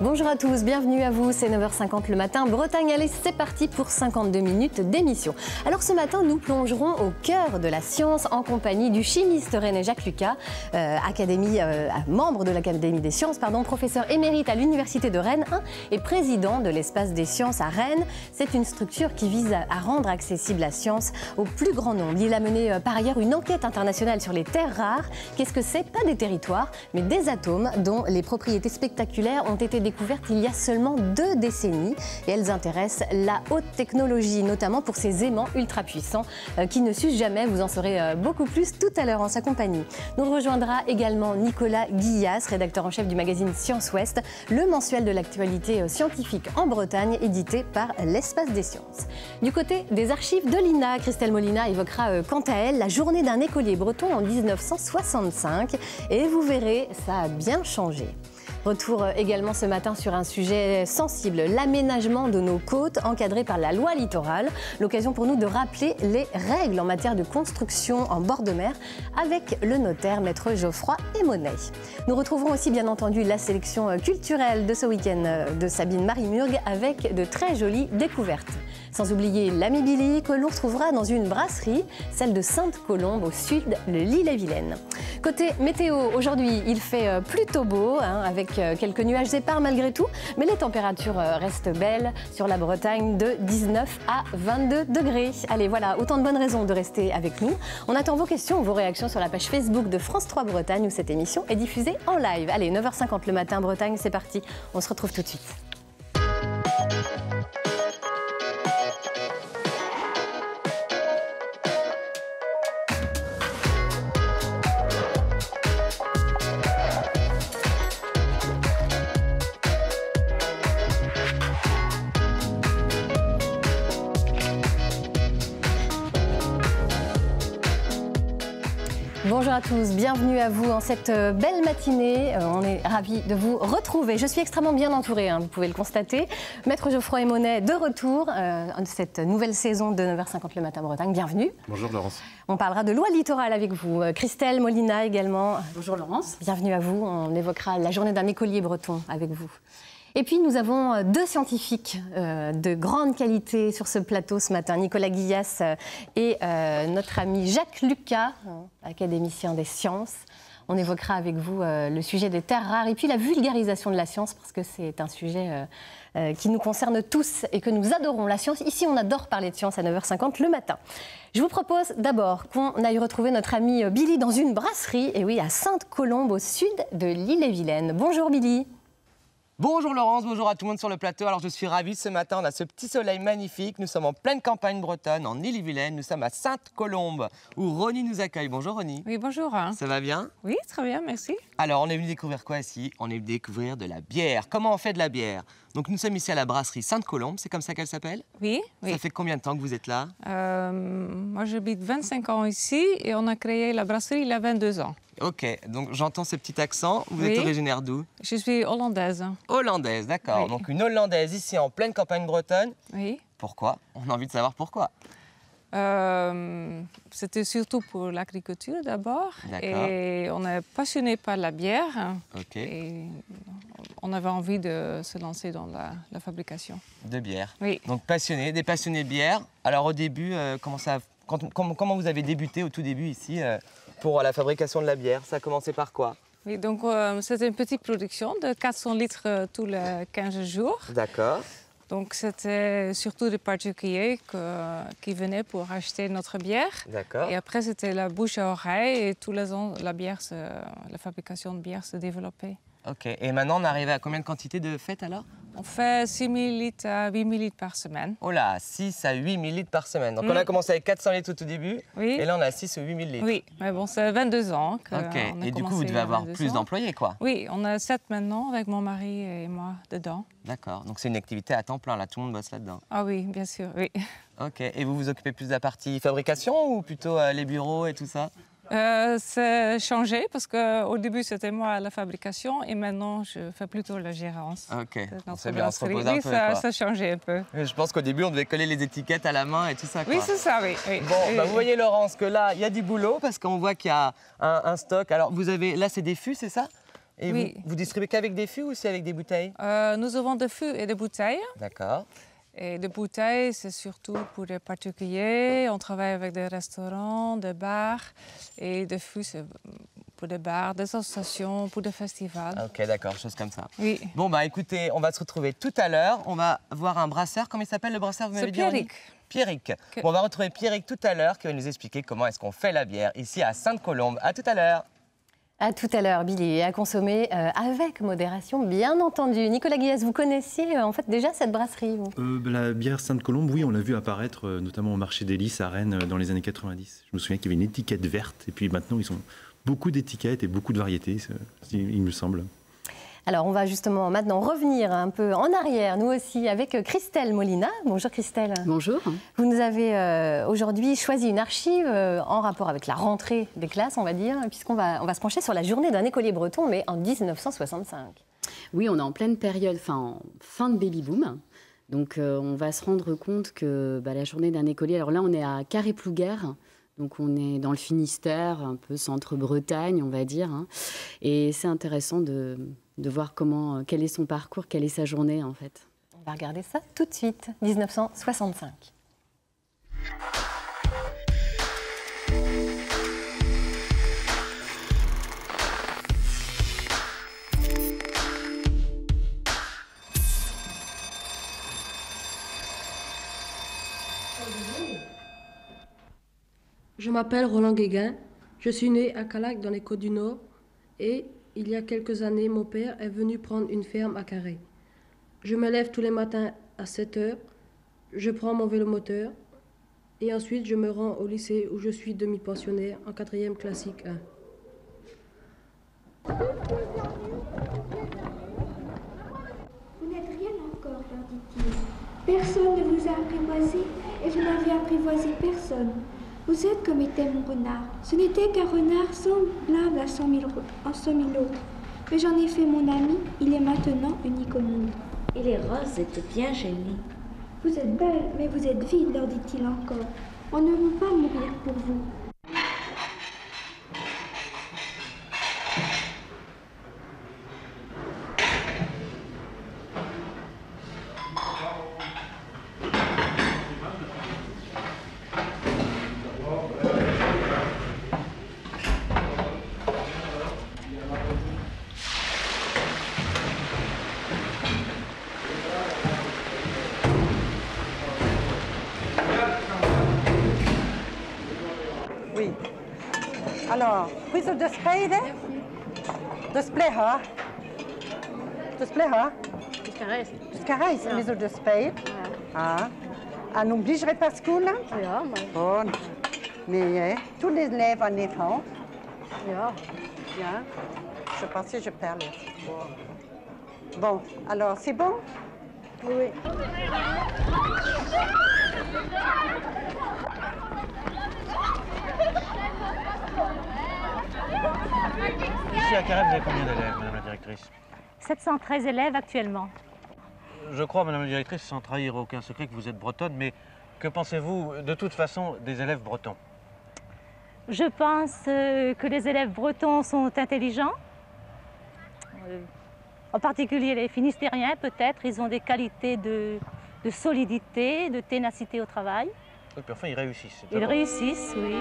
Bonjour à tous, bienvenue à vous, c'est 9h50 le matin, Bretagne, allez c'est parti pour 52 minutes d'émission. Alors ce matin nous plongerons au cœur de la science en compagnie du chimiste rennais Jacques Lucas, membre de l'Académie des sciences, professeur émérite à l'Université de Rennes 1 et président de l'Espace des sciences à Rennes. C'est une structure qui vise à rendre accessible la science au plus grand nombre. Il a mené par ailleurs une enquête internationale sur les terres rares. Qu'est-ce que c'est? Pas des territoires, mais des atomes dont les propriétés spectaculaires ont été découvertes il y a seulement 2 décennies et elles intéressent la haute technologie, notamment pour ces aimants ultra puissants qui ne s'usent jamais. Vous en saurez beaucoup plus tout à l'heure en sa compagnie. Nous rejoindra également Nicolas Guillas, rédacteur en chef du magazine Science Ouest, le mensuel de l'actualité scientifique en Bretagne, édité par l'Espace des sciences. Du côté des archives de l'INA, Christelle Molina évoquera quant à elle la journée d'un écolier breton en 1965 et vous verrez, ça a bien changé. Retour également ce matin sur un sujet sensible, l'aménagement de nos côtes encadré par la loi littorale. L'occasion pour nous de rappeler les règles en matière de construction en bord de mer avec le notaire maître Geoffroy Aymonnet. Nous retrouverons aussi bien entendu la sélection culturelle de ce week-end de Sabine Marimurg avec de très jolies découvertes. Sans oublier l'ami Billy que l'on retrouvera dans une brasserie, celle de Sainte-Colombe au sud de l'Ille-et-Vilaine. Côté météo, aujourd'hui il fait plutôt beau avec quelques nuages épars malgré tout, mais les températures restent belles sur la Bretagne de 19 à 22 degrés. Allez, voilà, autant de bonnes raisons de rester avec nous. On attend vos questions, vos réactions sur la page Facebook de France 3 Bretagne où cette émission est diffusée en live. Allez, 9h50 le matin, Bretagne, c'est parti. On se retrouve tout de suite. Bonjour à tous, bienvenue à vous en cette belle matinée. On est ravis de vous retrouver. Je suis extrêmement bien entourée, vous pouvez le constater. Maître Geoffroy Aymonnet de retour en cette nouvelle saison de 9h50 le matin Bretagne. Bienvenue. Bonjour Laurence. On parlera de loi littorale avec vous. Christelle Molina également. Bonjour Laurence. Bienvenue à vous. On évoquera la journée d'un écolier breton avec vous. Et puis nous avons 2 scientifiques de grande qualité sur ce plateau ce matin, Nicolas Guillas et notre ami Jacques Lucas, académicien des sciences. On évoquera avec vous le sujet des terres rares et puis la vulgarisation de la science parce que c'est un sujet qui nous concerne tous et que nous adorons. La science, ici on adore parler de science à 9h50 le matin. Je vous propose d'abord qu'on aille retrouver notre ami Billy dans une brasserie, et oui à Sainte-Colombe au sud de l'Ille-et-Vilaine. Bonjour Billy. Bonjour Laurence, bonjour à tout le monde sur le plateau. Alors je suis ravi, ce matin on a ce petit soleil magnifique. Nous sommes en pleine campagne bretonne, en Ille-et-Vilaine. Nous sommes à Sainte-Colombe où Ronnie nous accueille. Bonjour Ronnie. Oui, bonjour. Ça va bien? Oui, très bien, merci. Alors on est venu découvrir quoi ici? On est venu découvrir de la bière. Comment on fait de la bière? Donc nous sommes ici à la brasserie Sainte-Colombe, c'est comme ça qu'elle s'appelle? Oui. Ça fait combien de temps que vous êtes là? Moi j'habite 25 ans ici et on a créé la brasserie il y a 22 ans. Ok, donc j'entends ce petit accent. Vous êtes originaire d'où? Je suis hollandaise. Hollandaise, d'accord. Oui. Donc une hollandaise ici en pleine campagne bretonne. Oui. Pourquoi? On a envie de savoir pourquoi. C'était surtout pour l'agriculture d'abord. D'accord. Et on est passionné par la bière. Ok. Et on avait envie de se lancer dans la fabrication. De bière. Oui. Donc passionnés, des passionnés de bière. Alors au début, comment vous avez débuté au tout début ici pour la fabrication de la bière? Ça a commencé par quoi? Oui, donc c'était une petite production de 400 litres tous les 15 jours. D'accord. Donc c'était surtout des particuliers qui venaient pour acheter notre bière. D'accord. Et après c'était la bouche à oreille et tous les ans la fabrication de bière se développait. Ok. Et maintenant on arrive à combien de quantité de fête alors? On fait 6 000 litres à 8 000 litres par semaine. Oh là, 6 à 8 000 litres par semaine. Donc on a commencé avec 400 litres au tout début. Oui. Et là on a 6 ou 8 000 litres. Oui, mais bon, c'est 22 ans qu'on Ok. a Et du coup vous commencé devez avoir il y a plus 22 ans. d'employés quoi? Oui, on a 7 maintenant avec mon mari et moi dedans. D'accord. Donc c'est une activité à temps plein là, tout le monde bosse là-dedans. Ah oui, bien sûr, oui. Ok. Et vous vous occupez plus de la partie fabrication ou plutôt les bureaux et tout ça? C'est changé parce qu'au début c'était moi à la fabrication et maintenant je fais plutôt la gérance. Ok, Notre c'est bien, on se repose brasserie. un peu. Ça Quoi. a changé un peu. Je pense qu'au début on devait coller les étiquettes à la main et tout ça. Quoi. Oui, c'est ça, oui. Bon, bah, vous voyez Laurence que là il y a du boulot parce qu'on voit qu'il y a un stock. Alors vous avez, là c'est des fûts, c'est ça? Et Oui. vous distribuez qu'avec des fûts ou aussi avec des bouteilles? Nous avons des fûts et des bouteilles. D'accord. Et des bouteilles, c'est surtout pour les particuliers. On travaille avec des restaurants, des bars. Et des fûts, c'est pour des bars, des associations, pour des festivals. Ok, d'accord, chose comme ça. Oui. Bon, bah écoutez, on va se retrouver tout à l'heure. On va voir un brasseur. Comment il s'appelle le brasseur, vous m'avez C'est dit, Ronnie? Pierrick. Pierrick. Bon, on va retrouver Pierrick tout à l'heure qui va nous expliquer comment est-ce qu'on fait la bière ici à Sainte-Colombe. À tout à l'heure. À tout à l'heure, Billy, et à consommer avec modération, bien entendu. Nicolas Guillès, vous connaissiez en fait déjà cette brasserie, vous? La bière Sainte-Colombe, oui, on l'a vu apparaître notamment au marché des Lys à Rennes dans les années 90. Je me souviens qu'il y avait une étiquette verte et puis maintenant ils ont beaucoup d'étiquettes et beaucoup de variétés, il me semble. Alors, on va justement maintenant revenir un peu en arrière, nous aussi, avec Christelle Molina. Bonjour Christelle. Bonjour. Vous nous avez aujourd'hui choisi une archive en rapport avec la rentrée des classes, on va dire, puisqu'on va se pencher sur la journée d'un écolier breton, mais en 1965. Oui, on est en pleine période, en fin de baby-boom. Donc, on va se rendre compte que la journée d'un écolier... Alors là, on est à Carré-Plouguer. Donc on est dans le Finistère, un peu centre-Bretagne, on va dire. Et c'est intéressant de voir quel est son parcours, quelle est sa journée en fait. On va regarder ça tout de suite, 1965. Je m'appelle Roland Guéguin, je suis né à Calac dans les Côtes-du-Nord et il y a quelques années, mon père est venu prendre une ferme à Carré. Je me lève tous les matins à 7 h, je prends mon vélomoteur et ensuite je me rends au lycée où je suis demi-pensionnaire en 4e classique 1. Vous n'êtes rien encore, leur dit-il. Personne ne vous a apprivoisé et vous n'avez apprivoisé personne. Vous êtes comme était mon renard. Ce n'était qu'un renard semblable à 100 000 autres. Mais j'en ai fait mon ami, il est maintenant unique au monde. Et les roses étaient bien jolies. Vous êtes belle, mais vous êtes vide, leur dit-il encore. On ne veut pas mourir pour vous. Oui. Alors, wieso de spade? De spleha? De spleha? De carais, wieso de spade? Ah. En obligerait pas school? Ja, Bon. Mais tous les élèves en effort. ja. Bien. Je pensais que je perds les. Bon, alors c'est bon? Oui. Ici à Carré, vous avez combien d'élèves, Madame la Directrice? 713 élèves actuellement. Je crois, Madame la Directrice, sans trahir aucun secret, que vous êtes bretonne, mais que pensez-vous de toute façon des élèves bretons? Je pense que les élèves bretons sont intelligents. En particulier les Finistériens, peut-être. Ils ont des qualités de solidité, de ténacité au travail. Oui, puis enfin, ils réussissent. Ils réussissent, oui.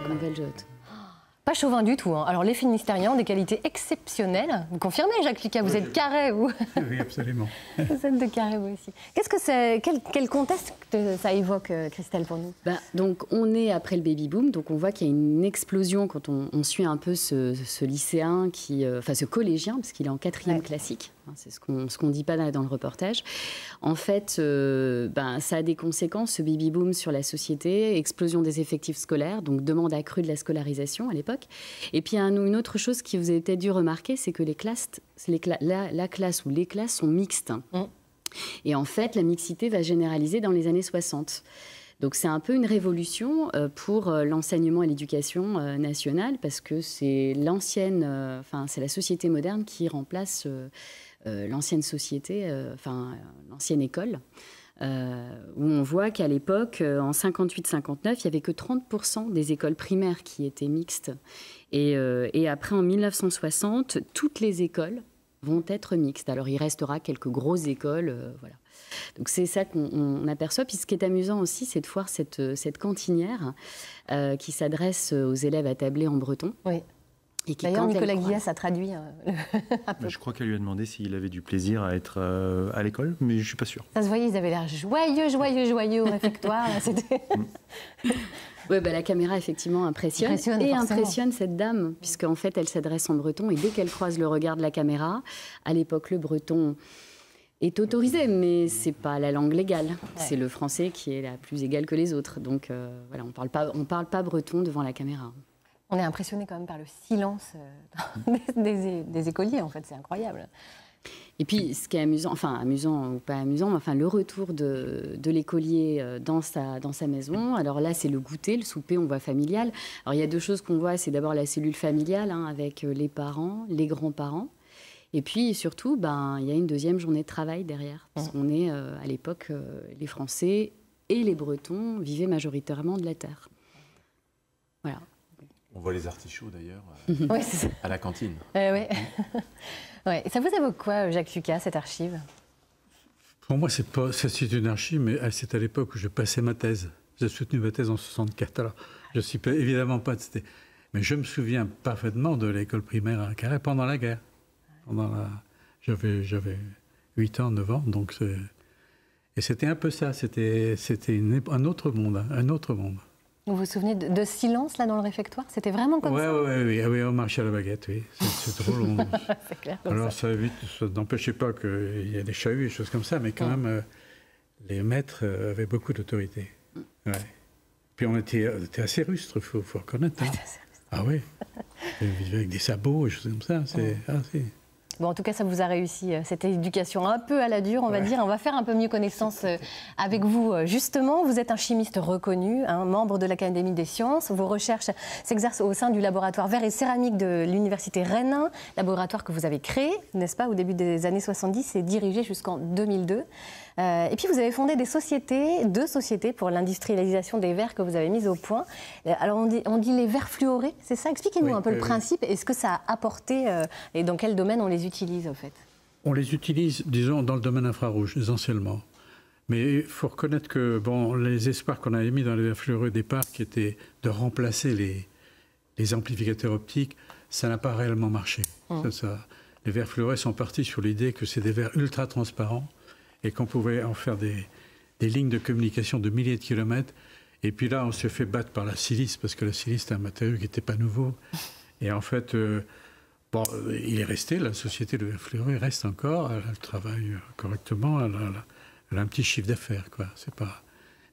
Nouvelle-Jotte. Pas chauvin du tout, hein. Alors les Finistériens ont des qualités exceptionnelles. Vous confirmez, Jacques Lucas, vous êtes Carré, vous? Oui, absolument. Vous êtes de Carré, vous aussi. Qu'est-ce que c'est, quel contexte ça évoque, Christelle, pour nous? Donc on est après le baby-boom, donc on voit qu'il y a une explosion quand on suit un peu ce lycéen, ce collégien, parce qu'il est en 4e classique. C'est ce qu'on dit pas dans le reportage. En fait, ça a des conséquences, ce baby-boom, sur la société, explosion des effectifs scolaires, donc demande accrue de la scolarisation à l'époque. Et puis, une autre chose qui vous avez peut-être dû remarquer, c'est que la classe ou les classes sont mixtes. Et en fait, la mixité va généraliser dans les années 60. Donc c'est un peu une révolution pour l'enseignement et l'éducation nationale, parce que c'est c'est la société moderne qui remplace l'ancienne société, l'ancienne école. Où on voit qu'à l'époque, en 58-59, il n'y avait que 30% des écoles primaires qui étaient mixtes. Et après, en 1960, toutes les écoles vont être mixtes. Alors, il restera quelques grosses écoles, voilà. Donc, c'est ça qu'on aperçoit. Puis, ce qui est amusant aussi, c'est de voir cette cantinière qui s'adresse aux élèves attablés en breton. Oui. D'ailleurs, Nicolas Guillas a traduit un peu. Je crois qu'elle lui a demandé s'il avait du plaisir à être à l'école, mais je ne suis pas sûr. Ça se voyait, ils avaient l'air joyeux au réfectoire. Oui, la caméra, effectivement, impressionne cette dame, puisqu'en fait, elle s'adresse en breton, et dès qu'elle croise le regard de la caméra, à l'époque, le breton est autorisé, mais ce n'est pas la langue légale. Ouais. C'est le français qui est la plus égale que les autres. Donc, voilà, on parle pas breton devant la caméra. On est impressionné quand même par le silence des écoliers, en fait, c'est incroyable. Et puis, ce qui est amusant, enfin amusant ou pas amusant, mais enfin le retour de l'écolier dans sa maison. Alors là, c'est le goûter, le souper, on voit familial. Alors il y a deux choses qu'on voit, c'est d'abord la cellule familiale avec les parents, les grands-parents. Et puis surtout, il y a une deuxième journée de travail derrière. Parce qu'on est, à l'époque, les Français et les Bretons vivaient majoritairement de la terre. Voilà. On voit les artichauts d'ailleurs à la cantine. Ouais. Ouais. Ça vous évoque quoi, Jacques Lucas, cette archive? Pour moi, c'est une archive, mais c'est à l'époque où je passais ma thèse. J'ai soutenu ma thèse en 64. Alors, je ne suis évidemment pas... Mais je me souviens parfaitement de l'école primaire à Carhaix pendant la guerre. J'avais 8 ans, 9 ans, donc... Et c'était un peu ça, c'était un autre monde, un autre monde. Vous vous souvenez de silence, là, dans le réfectoire? C'était vraiment comme ça? Oui, on marchait à la baguette, oui. C'est trop long. C'est clair. Alors, ça n'empêchait pas qu'il y ait des chahuts et des choses comme ça, mais quand même, les maîtres avaient beaucoup d'autorité. Ouais. Puis on était assez rustres, il faut reconnaître. Hein. Ah oui. On vivait avec des sabots et choses comme ça. Bon, en tout cas, ça vous a réussi, cette éducation un peu à la dure, on va dire. On va faire un peu mieux connaissance avec vous, justement. Vous êtes un chimiste reconnu, membre de l'Académie des sciences. Vos recherches s'exercent au sein du laboratoire verre et céramique de l'Université Rennes, laboratoire que vous avez créé, n'est-ce pas, au début des années 70 et dirigé jusqu'en 2002. Et puis, vous avez fondé deux sociétés pour l'industrialisation des verres que vous avez mises au point. Alors, on dit les verres fluorés, c'est ça? Expliquez-nous un peu le principe. Est-ce que ça a apporté et dans quel domaine on les utilise, au fait? On les utilise, disons, dans le domaine infrarouge, essentiellement. Mais il faut reconnaître que les espoirs qu'on avait mis dans les verres fluorés au départ, qui étaient de remplacer les amplificateurs optiques, ça n'a pas réellement marché. Les verres fluorés sont partis sur l'idée que c'est des verres ultra transparents, et qu'on pouvait en faire des lignes de communication de milliers de kilomètres. Et puis là, on s'est fait battre par la silice, parce que la silice, c'est un matériau qui n'était pas nouveau. Et en fait, il est resté, la société de verre fluoré reste encore, elle travaille correctement, elle a un petit chiffre d'affaires, quoi.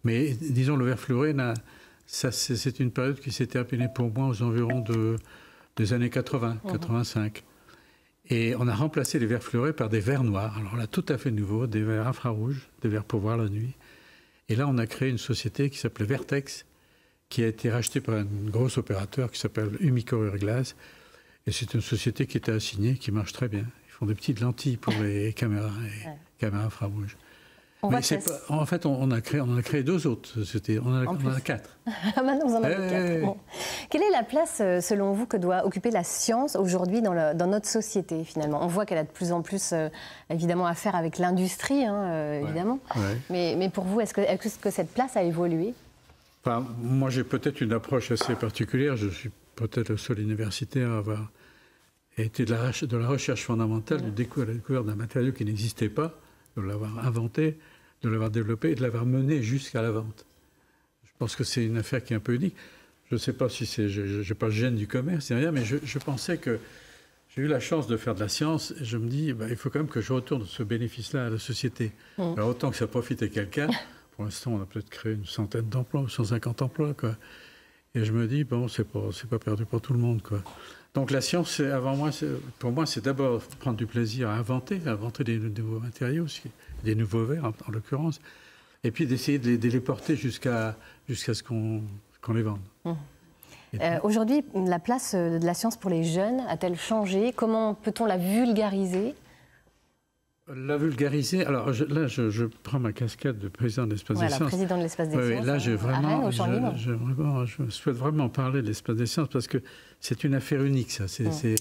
Mais disons, le verre fluoré, c'est une période qui s'est terminée pour moi aux environs des années 80, 85. Et on a remplacé les verres fluorés par des verres noirs. Alors là, tout à fait nouveau, des verres infrarouges, des verres pour voir la nuit. Et là, on a créé une société qui s'appelait Vertex, qui a été rachetée par un gros opérateur qui s'appelle Umicore Airglass. Et c'est une société qui était assignée, qui marche très bien. Ils font des petites lentilles pour les caméras, caméras infrarouges. En fait, on en a créé deux autres. On en a 4. Maintenant, vous en avez 4. Bon. Quelle est la place, selon vous, que doit occuper la science aujourd'hui dans notre société, finalement? On voit qu'elle a de plus en plus, évidemment, à faire avec l'industrie, évidemment. Ouais. Mais pour vous, est-ce que cette place a évolué? Moi, j'ai peut-être une approche assez particulière. Je suis peut-être le seul universitaire à avoir été de la recherche fondamentale, la découverte d'un matériau qui n'existait pas, de l'avoir inventé, de l'avoir développé et de l'avoir mené jusqu'à la vente. Je pense que c'est une affaire qui est un peu unique. Je ne sais pas si je n'ai pas le gène du commerce, c'est rien, mais je pensais que j'ai eu la chance de faire de la science et je me dis, il faut quand même que je retourne ce bénéfice-là à la société. Alors, autant que ça profite à quelqu'un. Pour l'instant, on a peut-être créé une centaine d'emplois, 150 emplois, quoi. Et je me dis, c'est pas perdu pour tout le monde, quoi. Donc la science, pour moi, c'est d'abord prendre du plaisir à inventer des nouveaux matériaux, des nouveaux verres en l'occurrence, et puis d'essayer de les porter jusqu'à ce qu'on les vende. Aujourd'hui, la place de la science pour les jeunes a-t-elle changé? Comment peut-on la vulgariser? La vulgariser, alors là je prends ma casquette de président de l'Espace des Sciences. Président de l'Espace des Sciences. Là je souhaite vraiment parler de l'Espace des Sciences parce que c'est une affaire unique, ça. C'est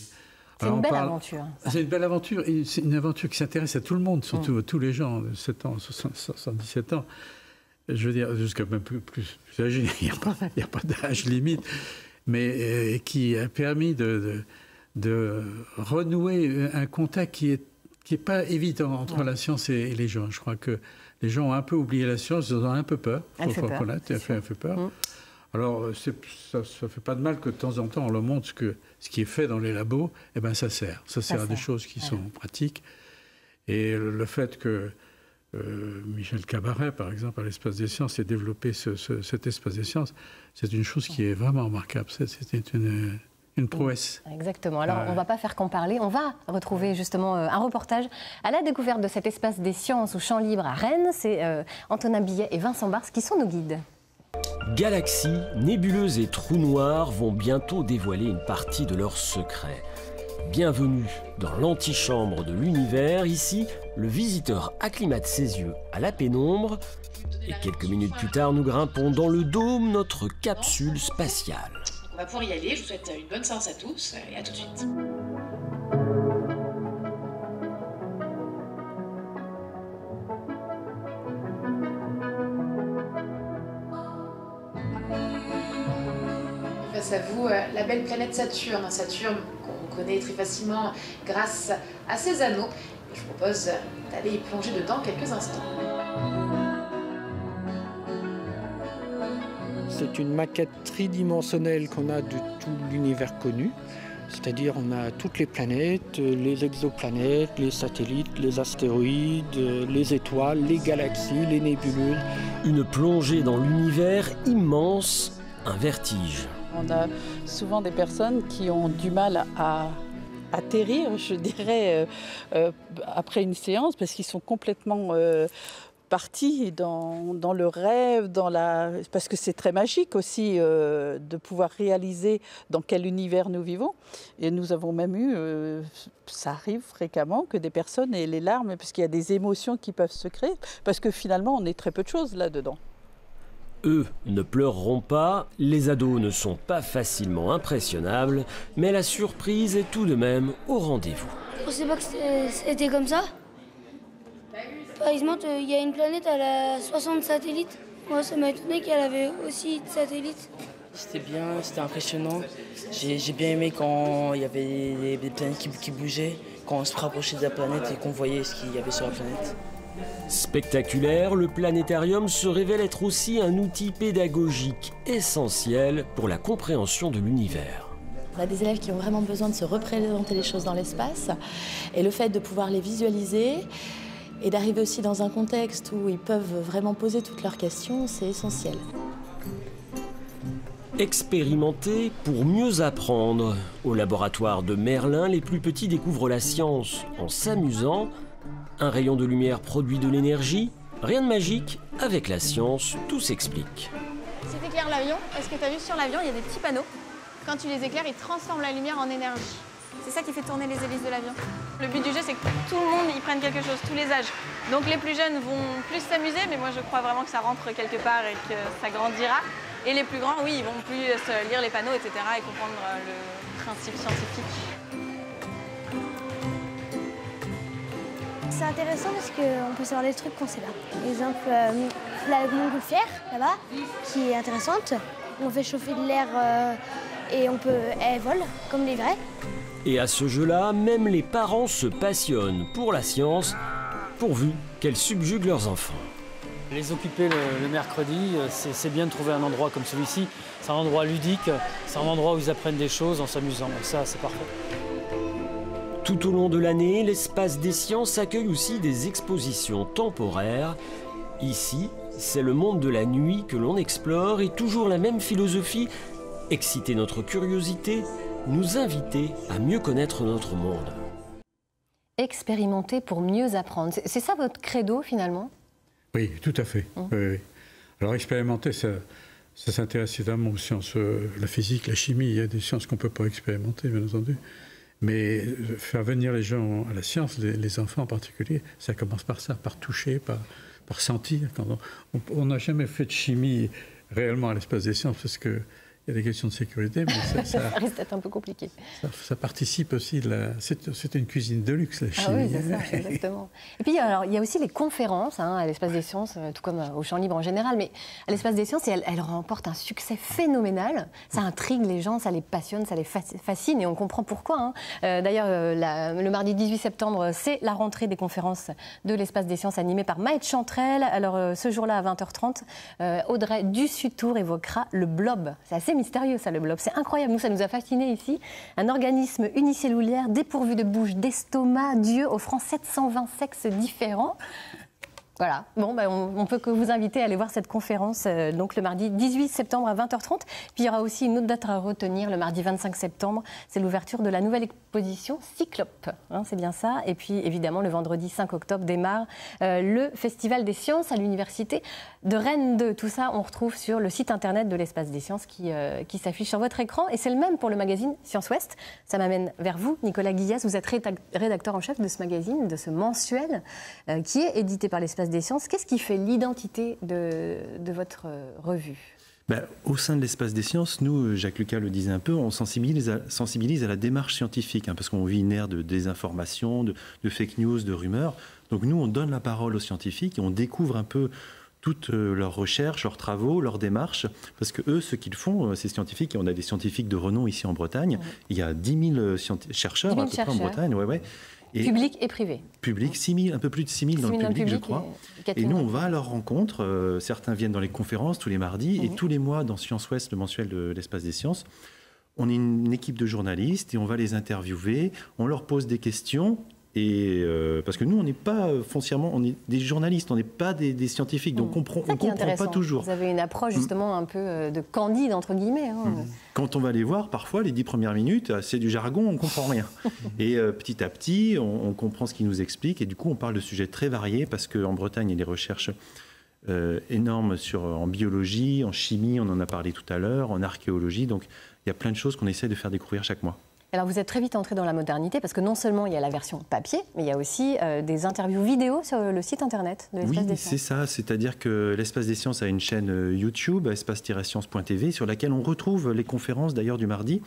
une belle aventure. C'est une belle aventure, et c'est une aventure qui s'intéresse à tout le monde, surtout à tous les gens de 7 ans, 77 ans. Je veux dire, jusqu'à même plus âgé, il n'y a pas d'âge limite, mais qui a permis de renouer un contact qui n'est pas évident entre la science et les gens. Je crois que les gens ont un peu oublié la science, ils en ont un peu peur. Il faut reconnaître, elle fait peur. Alors, ça ne fait pas de mal que de temps en temps, on leur montre ce qui est fait dans les labos, eh ben, ça sert. Ça sert à des choses qui sont pratiques. Et le fait que Michel Cabaret, par exemple, à l'Espace des Sciences, ait développé cet Espace des Sciences, c'est une chose qui est vraiment remarquable. C'était une prouesse. Exactement. Alors, on ne va pas faire qu'en parler. On va retrouver justement un reportage à la découverte de cet Espace des Sciences au Champ Libre à Rennes. C'est Antonin Billet et Vincent Bars qui sont nos guides. Galaxies, nébuleuses et trous noirs vont bientôt dévoiler une partie de leurs secrets. Bienvenue dans l'antichambre de l'univers. Ici, le visiteur acclimate ses yeux à la pénombre et quelques minutes plus tard, nous grimpons dans le dôme, notre capsule spatiale. On va pouvoir y aller. Je vous souhaite une bonne séance à tous et à tout de suite. Face à vous, la belle planète Saturne. Saturne qu'on connaît très facilement grâce à ses anneaux. Et je vous propose d'aller y plonger dedans quelques instants. C'est une maquette tridimensionnelle qu'on a de tout l'univers connu. C'est-à-dire on a toutes les planètes, les exoplanètes, les satellites, les astéroïdes, les étoiles, les galaxies, les nébuleuses. Une plongée dans l'univers immense, un vertige. On a souvent des personnes qui ont du mal à atterrir, je dirais, après une séance, parce qu'ils sont complètement partis dans le rêve, parce que c'est très magique aussi de pouvoir réaliser dans quel univers nous vivons. Et nous avons même eu, ça arrive fréquemment, que des personnes aient les larmes, parce qu'il y a des émotions qui peuvent se créer, parce que finalement on est très peu de choses là-dedans. Eux ne pleureront pas, les ados ne sont pas facilement impressionnables, mais la surprise est tout de même au rendez-vous. Je ne pensais pas que c'était comme ça. Par exemple, il y a une planète, elle a 60 satellites. Moi, ça m'a étonné qu'elle avait aussi de satellites. C'était bien, c'était impressionnant. J'ai bien aimé quand il y avait des planètes qui bougeaient, quand on se rapprochait de la planète et qu'on voyait ce qu'il y avait sur la planète. Spectaculaire, le planétarium se révèle être aussi un outil pédagogique essentiel pour la compréhension de l'univers. On a des élèves qui ont vraiment besoin de se représenter les choses dans l'espace, et le fait de pouvoir les visualiser et d'arriver aussi dans un contexte où ils peuvent vraiment poser toutes leurs questions, c'est essentiel. Expérimenter pour mieux apprendre. Au laboratoire de Merlin, les plus petits découvrent la science en s'amusant. Un rayon de lumière produit de l'énergie. Rien de magique, avec la science, tout s'explique. Si tu éclaires l'avion, est-ce que tu as vu sur l'avion, il y a des petits panneaux. Quand tu les éclaires, ils transforment la lumière en énergie. C'est ça qui fait tourner les hélices de l'avion. Le but du jeu, c'est que tout le monde y prenne quelque chose, tous les âges. Donc les plus jeunes vont plus s'amuser, mais moi je crois vraiment que ça rentre quelque part et que ça grandira. Et les plus grands, oui, ils vont plus lire les panneaux, etc. et comprendre le principe scientifique. C'est intéressant parce qu'on peut savoir des trucs qu'on sait pas. Par exemple, la montgolfière, là-bas, qui est intéressante. On fait chauffer de l'air et elle vole, comme les vrais. Et à ce jeu-là, même les parents se passionnent pour la science, pourvu qu'elle subjugue leurs enfants. Les occuper le mercredi, c'est bien de trouver un endroit comme celui-ci. C'est un endroit ludique, c'est un endroit où ils apprennent des choses en s'amusant. Et ça, c'est parfait. Tout au long de l'année, l'espace des sciences accueille aussi des expositions temporaires. Ici, c'est le monde de la nuit que l'on explore et toujours la même philosophie, exciter notre curiosité, nous inviter à mieux connaître notre monde. Expérimenter pour mieux apprendre, c'est ça votre credo finalement ? Oui, tout à fait. Oui, oui. Alors expérimenter, ça s'intéresse évidemment aux sciences, la physique, la chimie. Il y a des sciences qu'on ne peut pas expérimenter, bien entendu. Mais faire venir les gens à la science, les enfants en particulier, ça commence par ça, par toucher, par sentir. On n'a jamais fait de chimie réellement à l'espace des sciences parce que il y a des questions de sécurité, mais ça risque d'être un peu compliqué. Ça participe aussi. C'est une cuisine de luxe, la chimie. Ah oui, c'est ça, exactement. Et puis, alors, il y a aussi les conférences à l'Espace des Sciences, tout comme au Champ Libre en général, mais à l'Espace des Sciences, elles remportent un succès phénoménal. Ça intrigue les gens, ça les passionne, ça les fascine, et on comprend pourquoi. D'ailleurs, le mardi 18 septembre, c'est la rentrée des conférences de l'Espace des Sciences animée par Maët Chanterelle. Alors, ce jour-là, à 20h30, Audrey Dussutour évoquera le blob. C'est assez mystérieux, ça, le blob. C'est incroyable. Nous, ça nous a fascinés ici. Un organisme unicellulaire dépourvu de bouche, d'estomac, d'yeux, offrant 720 sexes différents. Voilà. Bon, on peut que vous inviter à aller voir cette conférence donc le mardi 18 septembre à 20h30. Puis il y aura aussi une autre date à retenir le mardi 25 septembre. C'est l'ouverture de la nouvelle exposition Cyclope. C'est bien ça. Et puis évidemment, le vendredi 5 octobre démarre le Festival des Sciences à l'Université de Rennes 2. Tout ça, on retrouve sur le site internet de l'Espace des Sciences qui s'affiche sur votre écran. Et c'est le même pour le magazine Science Ouest. Ça m'amène vers vous, Nicolas Guillas. Vous êtes rédacteur en chef de ce magazine, de ce mensuel qui est édité par l'Espace des Sciences. Qu'est-ce qui fait l'identité de votre revue ? Au sein de l'Espace des Sciences, nous, Jacques Lucas le disait un peu, on sensibilise à la démarche scientifique, parce qu'on vit une ère de désinformation, de fake news, de rumeurs. Donc nous, on donne la parole aux scientifiques et on découvre un peu toutes leurs recherches, leurs travaux, leurs démarches, parce que eux, ce qu'ils font, ces scientifiques, et on a des scientifiques de renom ici en Bretagne, il y a 10 000 chercheurs à peu près en Bretagne, Et public et privé. Public, 6 000, un peu plus de 6 000 dans le public, je crois. Et nous, on va à leur rencontre. Certains viennent dans les conférences tous les mardis. Et tous les mois, dans Science Ouest, le mensuel de l'Espace des Sciences, on est une équipe de journalistes et on va les interviewer. On leur pose des questions. Et parce que nous, on n'est pas foncièrement, on est des journalistes, on n'est pas des scientifiques, donc on comprend pas toujours. Vous avez une approche justement un peu de candide, entre guillemets. Quand on va les voir, parfois, les 10 premières minutes, c'est du jargon, on ne comprend rien. Et petit à petit, on comprend ce qu'ils nous expliquent. Et du coup, on parle de sujets très variés, parce qu'en Bretagne, il y a des recherches énormes en biologie, en chimie, on en a parlé tout à l'heure, en archéologie. Donc, il y a plein de choses qu'on essaie de faire découvrir chaque mois. Alors vous êtes très vite entré dans la modernité parce que non seulement il y a la version papier, mais il y a aussi des interviews vidéo sur le site internet de l'Espace des Sciences. Oui, c'est ça. C'est-à-dire que l'Espace des Sciences a une chaîne YouTube, espace-science.tv, sur laquelle on retrouve les conférences d'ailleurs du mardi.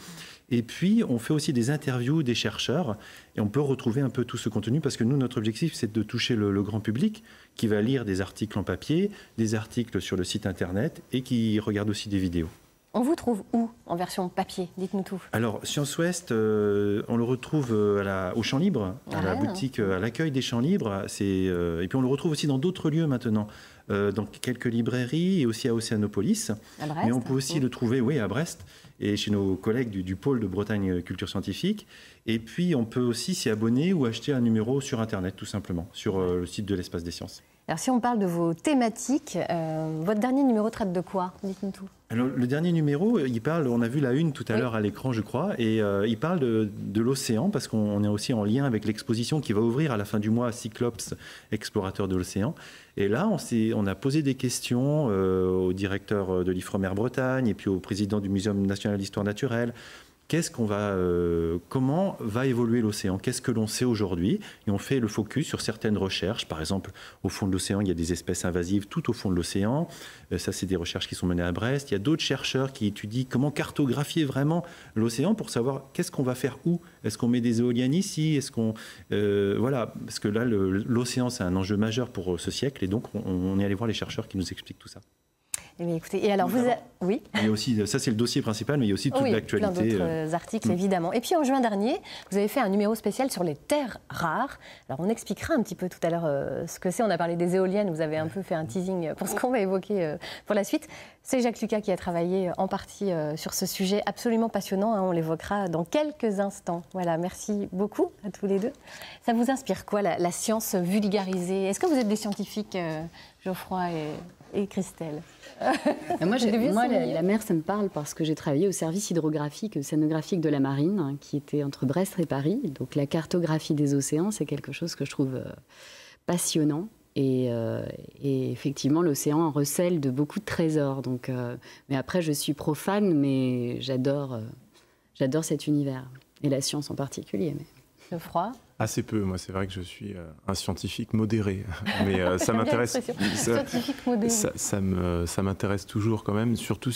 Et puis on fait aussi des interviews des chercheurs et on peut retrouver un peu tout ce contenu parce que nous, notre objectif, c'est de toucher le grand public qui va lire des articles en papier, des articles sur le site internet et qui regarde aussi des vidéos. On vous trouve où en version papier? Dites-nous tout. Alors, Science Ouest, on le retrouve au Champ Libre, à la boutique, à l'accueil des Champs Libres. Et puis on le retrouve aussi dans d'autres lieux maintenant, dans quelques librairies et aussi à Océanopolis. À Brest, mais on peut aussi le trouver, à Brest, et chez nos collègues du pôle de Bretagne Culture Scientifique. Et puis on peut aussi s'y abonner ou acheter un numéro sur Internet, tout simplement, sur le site de l'Espace des Sciences. Alors si on parle de vos thématiques, votre dernier numéro traite de quoi? Dites-nous tout. Alors, le dernier numéro, il parle, on a vu la une tout à l'heure à l'écran, je crois, et il parle de l'océan, parce qu'on est aussi en lien avec l'exposition qui va ouvrir à la fin du mois à Cyclops, explorateur de l'océan. Et là, on a posé des questions au directeur de l'IFREMER Bretagne et puis au président du Muséum national d'histoire naturelle. Comment va évoluer l'océan? Qu'est-ce que l'on sait aujourd'hui? Et on fait le focus sur certaines recherches. Par exemple, au fond de l'océan, il y a des espèces invasives tout au fond de l'océan. Ça, c'est des recherches qui sont menées à Brest. Il y a d'autres chercheurs qui étudient comment cartographier vraiment l'océan pour savoir qu'est-ce qu'on va faire où. Est-ce qu'on met des éoliennes ici? Est-ce qu'on voilà, parce que là, l'océan, c'est un enjeu majeur pour ce siècle. Et donc, on est allé voir les chercheurs qui nous expliquent tout ça. Eh bien, écoutez, et alors oui. Il y a aussi, ça c'est le dossier principal, mais il y a aussi toute l'actualité. Plein d'autres articles, évidemment. Et puis en juin dernier, vous avez fait un numéro spécial sur les terres rares. Alors on expliquera un petit peu tout à l'heure ce que c'est. On a parlé des éoliennes, vous avez un peu fait un teasing pour ce qu'on va évoquer pour la suite. C'est Jacques Lucas qui a travaillé en partie sur ce sujet absolument passionnant. On l'évoquera dans quelques instants. Voilà, merci beaucoup à tous les deux. Ça vous inspire quoi, la science vulgarisée? Est-ce que vous êtes des scientifiques, Geoffroy et Christelle? Moi, la mer, ça me parle parce que j'ai travaillé au service hydrographique, océanographique de la marine, qui était entre Brest et Paris. Donc la cartographie des océans, c'est quelque chose que je trouve passionnant. Et effectivement, l'océan recèle de beaucoup de trésors. Donc, mais après, je suis profane, mais j'adore cet univers. Et la science en particulier. Mais... Geoffroy ? Assez peu. Moi, c'est vrai que je suis un scientifique modéré. Mais ça m'intéresse. Scientifique modéré. Ça m'intéresse toujours quand même, surtout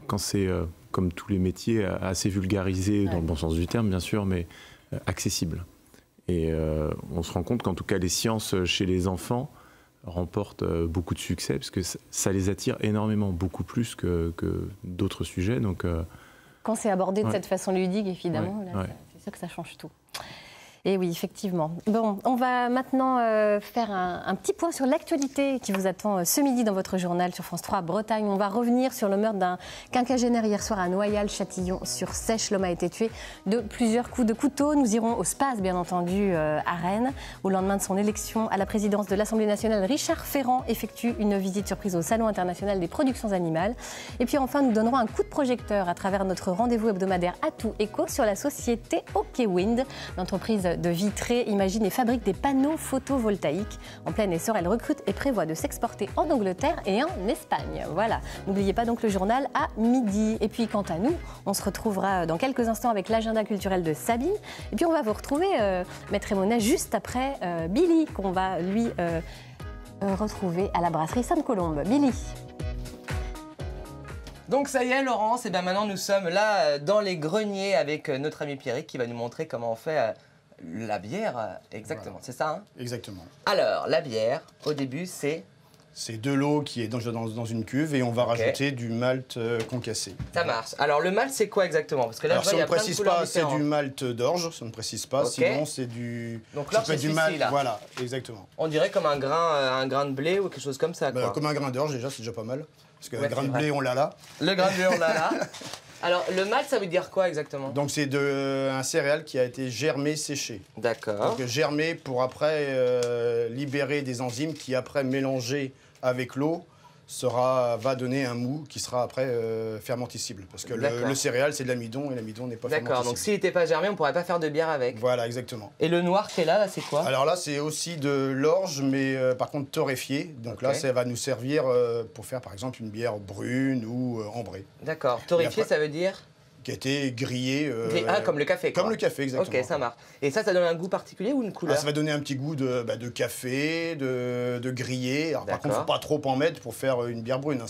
quand c'est, comme tous les métiers, assez vulgarisé, dans le bon sens du terme, bien sûr, mais accessible. Et on se rend compte qu'en tout cas, les sciences chez les enfants remportent beaucoup de succès, parce que ça les attire énormément, beaucoup plus que d'autres sujets. Donc, quand c'est abordé de cette façon ludique, évidemment, c'est sûr que ça change tout. Et oui, effectivement. Bon, on va maintenant faire un petit point sur l'actualité qui vous attend ce midi dans votre journal sur France 3 Bretagne. On va revenir sur le meurtre d'un quinquagénaire hier soir à Noyal-Châtillon-sur-Seiche. L'homme a été tué de plusieurs coups de couteau. Nous irons au SPAS, bien entendu, à Rennes. Au lendemain de son élection à la présidence de l'Assemblée nationale, Richard Ferrand effectue une visite surprise au Salon international des productions animales. Et puis enfin, nous donnerons un coup de projecteur à travers notre rendez-vous hebdomadaire Atout Éco sur la société OKWind, l'entreprise de Vitré imagine et fabrique des panneaux photovoltaïques. En plein essor, elle recrute et prévoit de s'exporter en Angleterre et en Espagne. Voilà, n'oubliez pas donc le journal à midi. Et puis quant à nous, on se retrouvera dans quelques instants avec l'agenda culturel de Sabine. Et puis on va vous retrouver, Maître Emonet, juste après Billy, qu'on va lui retrouver à la brasserie Sainte-Colombe. Billy. Donc ça y est Laurence, et bien maintenant nous sommes là dans les greniers avec notre ami Pierrick qui va nous montrer comment on fait la bière. Exactement, voilà. C'est ça hein? Exactement. Alors la bière, au début c'est... C'est de l'eau qui est dans une cuve et on va rajouter du malt concassé. Ça marche. Alors le malt c'est quoi exactement? Parce que là, si on ne précise pas, c'est du malt d'orge, ça ne précise pas, sinon c'est du... Donc là c'est du malt, là. Voilà, exactement. On dirait comme un grain de blé ou quelque chose comme ça quoi. Comme un grain d'orge déjà, c'est déjà pas mal. Parce que le grain de blé, on l'a là. Le grain de blé, on l'a là. Alors, le malt, ça veut dire quoi exactement? Donc, c'est un céréale qui a été germé, séché. D'accord. Donc, germé pour après libérer des enzymes qui, après, mélangées avec l'eau, va donner un mou qui sera après fermenticible. Parce que le céréal, c'est de l'amidon et l'amidon n'est pas fermenticible. D'accord, donc s'il n'était pas germé, on ne pourrait pas faire de bière avec. Voilà, exactement. Et le noir qui est là, c'est quoi? Alors là, c'est aussi de l'orge, mais par contre torréfié. Donc là, ça va nous servir pour faire par exemple une bière brune ou ambrée. D'accord. Torréfié, ça veut dire? Qui a été grillé. Comme le café, quoi. Comme le café, exactement. Ok, ça marche. Et ça donne un goût particulier ou une couleur? Ça va donner un petit goût de café, de grillé. Alors, par contre, il ne faut pas trop en mettre pour faire une bière brune.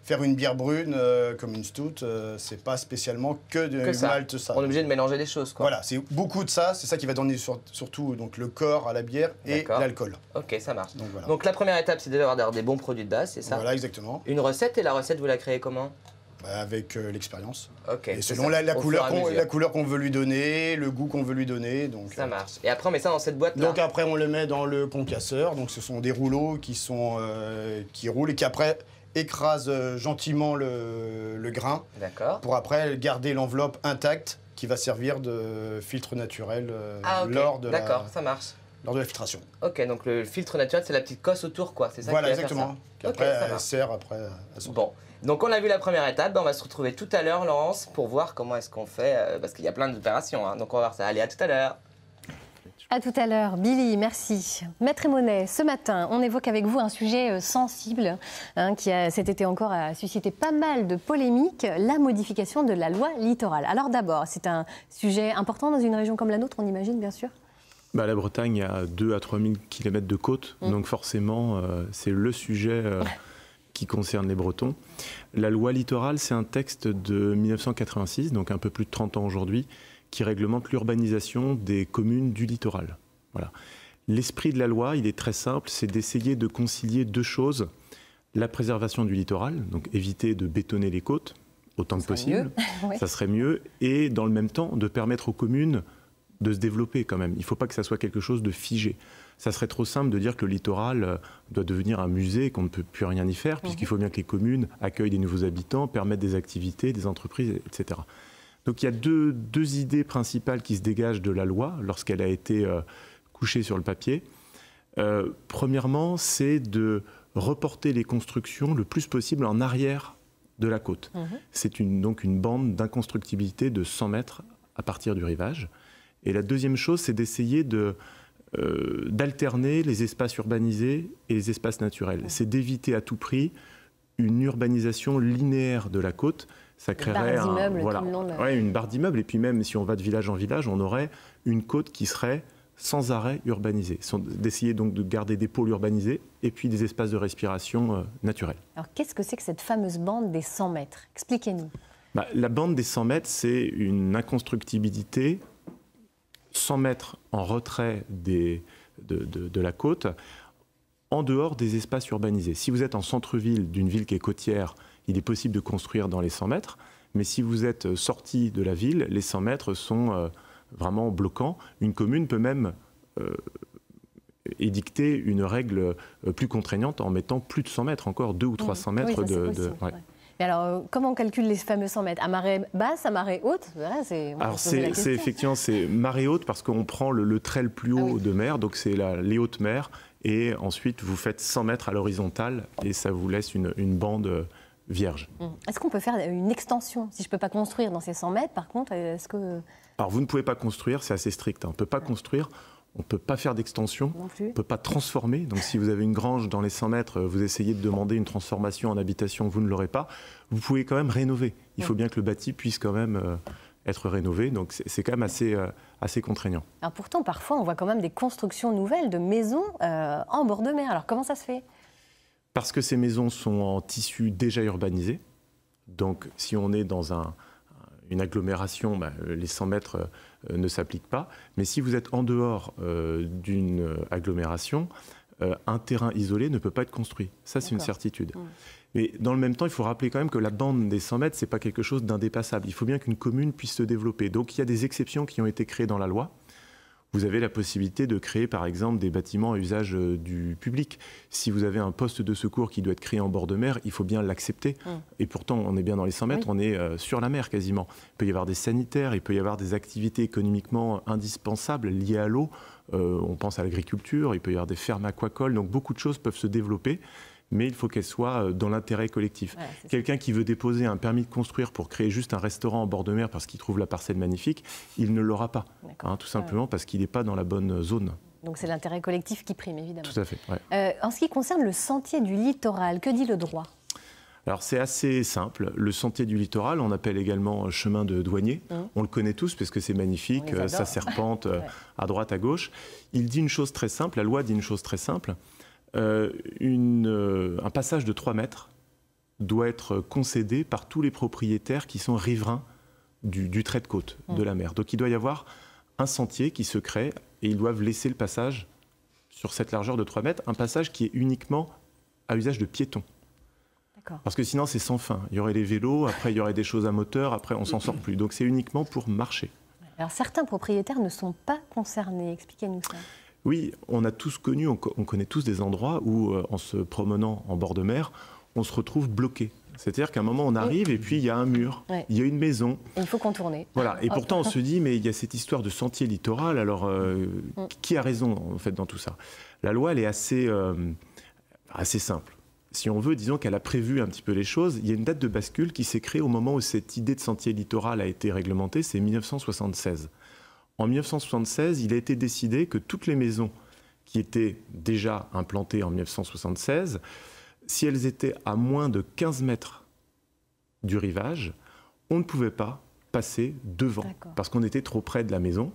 Faire une bière brune comme une stout, c'est pas spécialement que du malt ça. On est obligé de mélanger les choses, quoi. Voilà, c'est beaucoup de ça. C'est ça qui va donner surtout donc, le corps à la bière et l'alcool. Ok, ça marche. Donc la première étape, c'est d'avoir des bons produits de base, c'est ça? Voilà, exactement. Une recette, et la recette, vous la créez comment? Avec l'expérience. Ok. Et selon la couleur qu'on veut lui donner, le goût qu'on veut lui donner. Donc, ça marche. Et après, on met ça dans cette boîte-là? Donc après, on le met dans le concasseur. Donc ce sont des rouleaux qui roulent et qui après écrasent gentiment le grain. D'accord. Pour après garder l'enveloppe intacte qui va servir de filtre naturel lors de ça marche. Lors de la filtration. Ok, donc le filtre naturel, c'est la petite cosse autour, quoi. C'est ça? Voilà, exactement. Après, elle sert après. Bon. Donc on a vu la première étape, on va se retrouver tout à l'heure, Laurence, pour voir comment est-ce qu'on fait, parce qu'il y a plein d'opérations, hein, donc on va voir ça. Allez, à tout à l'heure. À tout à l'heure, Billy, merci. Maître Emonet, ce matin, on évoque avec vous un sujet sensible qui cet été encore a suscité pas mal de polémiques, la modification de la loi littorale. Alors d'abord, c'est un sujet important dans une région comme la nôtre, on imagine bien sûr? La Bretagne a 2 à 3 000 km de côte, donc forcément c'est le sujet qui concerne les Bretons. La loi littorale, c'est un texte de 1986, donc un peu plus de 30 ans aujourd'hui, qui réglemente l'urbanisation des communes du littoral. Voilà. L'esprit de la loi, il est très simple, c'est d'essayer de concilier 2 choses. La préservation du littoral, donc éviter de bétonner les côtes autant que possible, ça serait mieux, et dans le même temps, de permettre aux communes de se développer quand même. Il ne faut pas que ça soit quelque chose de figé. Ça serait trop simple de dire que le littoral doit devenir un musée, qu'on ne peut plus rien y faire, puisqu'il faut bien que les communes accueillent des nouveaux habitants, permettent des activités, des entreprises, etc. Donc il y a deux idées principales qui se dégagent de la loi lorsqu'elle a été couchée sur le papier. Premièrement, c'est de reporter les constructions le plus possible en arrière de la côte. C'est donc une bande d'inconstructibilité de 100 mètres à partir du rivage. Et la deuxième chose, c'est d'essayer de d'alterner les espaces urbanisés et les espaces naturels. C'est d'éviter à tout prix une urbanisation linéaire de la côte. Ça créerait une barre d'immeubles. Et puis même si on va de village en village, on aurait une côte qui serait sans arrêt urbanisée. D'essayer donc de garder des pôles urbanisés et puis des espaces de respiration naturels. Alors qu'est-ce que c'est que cette fameuse bande des 100 mètres? Expliquez-nous. La bande des 100 mètres, c'est une inconstructibilité 100 mètres en retrait de la côte, en dehors des espaces urbanisés. Si vous êtes en centre-ville d'une ville qui est côtière, il est possible de construire dans les 100 mètres, mais si vous êtes sorti de la ville, les 100 mètres sont vraiment bloquants. Une commune peut même édicter une règle plus contraignante en mettant plus de 100 mètres, encore 200 ou 300 mètres Mais alors, comment on calcule les fameux 100 mètres? À marée basse, à marée haute? Alors, c'est effectivement, c'est marée haute parce qu'on prend le trait le plus haut de mer, donc c'est les hautes mers, et ensuite vous faites 100 mètres à l'horizontale et ça vous laisse une bande vierge. Est-ce qu'on peut faire une extension? Si je ne peux pas construire dans ces 100 mètres, par contre, est-ce que... Alors, vous ne pouvez pas construire, c'est assez strict. On ne peut pas construire. On ne peut pas faire d'extension, on ne peut pas transformer. Donc si vous avez une grange dans les 100 mètres, vous essayez de demander une transformation en habitation, vous ne l'aurez pas. Vous pouvez quand même rénover. Il faut bien que le bâti puisse quand même être rénové. Donc c'est quand même assez contraignant. Alors pourtant, parfois, on voit quand même des constructions nouvelles de maisons en bord de mer. Alors comment ça se fait? Parce que ces maisons sont en tissu déjà urbanisé. Donc si on est dans une agglomération, les 100 mètres ne s'appliquent pas. Mais si vous êtes en dehors d'une agglomération, un terrain isolé ne peut pas être construit. Ça, c'est une certitude. Mais dans le même temps, il faut rappeler quand même que la bande des 100 mètres, ce n'est pas quelque chose d'indépassable. Il faut bien qu'une commune puisse se développer. Donc il y a des exceptions qui ont été créées dans la loi. Vous avez la possibilité de créer, par exemple, des bâtiments à usage du public. Si vous avez un poste de secours qui doit être créé en bord de mer, il faut bien l'accepter. Et pourtant, on est bien dans les 100 mètres, on est sur la mer quasiment. Il peut y avoir des sanitaires, il peut y avoir des activités économiquement indispensables liées à l'eau. On pense à l'agriculture, il peut y avoir des fermes aquacoles. Donc beaucoup de choses peuvent se développer, mais il faut qu'elles soient dans l'intérêt collectif. Quelqu'un qui veut déposer un permis de construire pour créer juste un restaurant en bord de mer parce qu'il trouve la parcelle magnifique, il ne l'aura pas, tout simplement parce qu'il n'est pas dans la bonne zone. Donc c'est l'intérêt collectif qui prime, évidemment. Tout à fait. En ce qui concerne le sentier du littoral, que dit le droit? Alors c'est assez simple. Le sentier du littoral, on appelle également chemin de douanier. On le connaît tous parce que c'est magnifique, ça serpente à droite, à gauche. Il dit une chose très simple, la loi dit une chose très simple. Un passage de 3 mètres doit être concédé par tous les propriétaires qui sont riverains du trait de côte de la mer. Donc il doit y avoir un sentier qui se crée et ils doivent laisser le passage sur cette largeur de 3 mètres, un passage qui est uniquement à usage de piétons. Parce que sinon c'est sans fin. Il y aurait les vélos, après il y aurait des choses à moteur, après on s'en sort plus. Donc c'est uniquement pour marcher. Alors certains propriétaires ne sont pas concernés. Expliquez-nous ça. Oui, on a tous connu, on connaît tous des endroits où, en se promenant en bord de mer, on se retrouve bloqué. C'est-à-dire qu'à un moment, on arrive et puis il y a un mur, il y a une maison. Et il faut contourner. Voilà. Et pourtant, on se dit, mais il y a cette histoire de sentier littoral. Alors, qui a raison, en fait, dans tout ça? La loi, elle est assez simple. Si on veut, disons qu'elle a prévu un petit peu les choses. Il y a une date de bascule qui s'est créée au moment où cette idée de sentier littoral a été réglementée, c'est 1976. En 1976, il a été décidé que toutes les maisons qui étaient déjà implantées en 1976, si elles étaient à moins de 15 mètres du rivage, on ne pouvait pas passer devant parce qu'on était trop près de la maison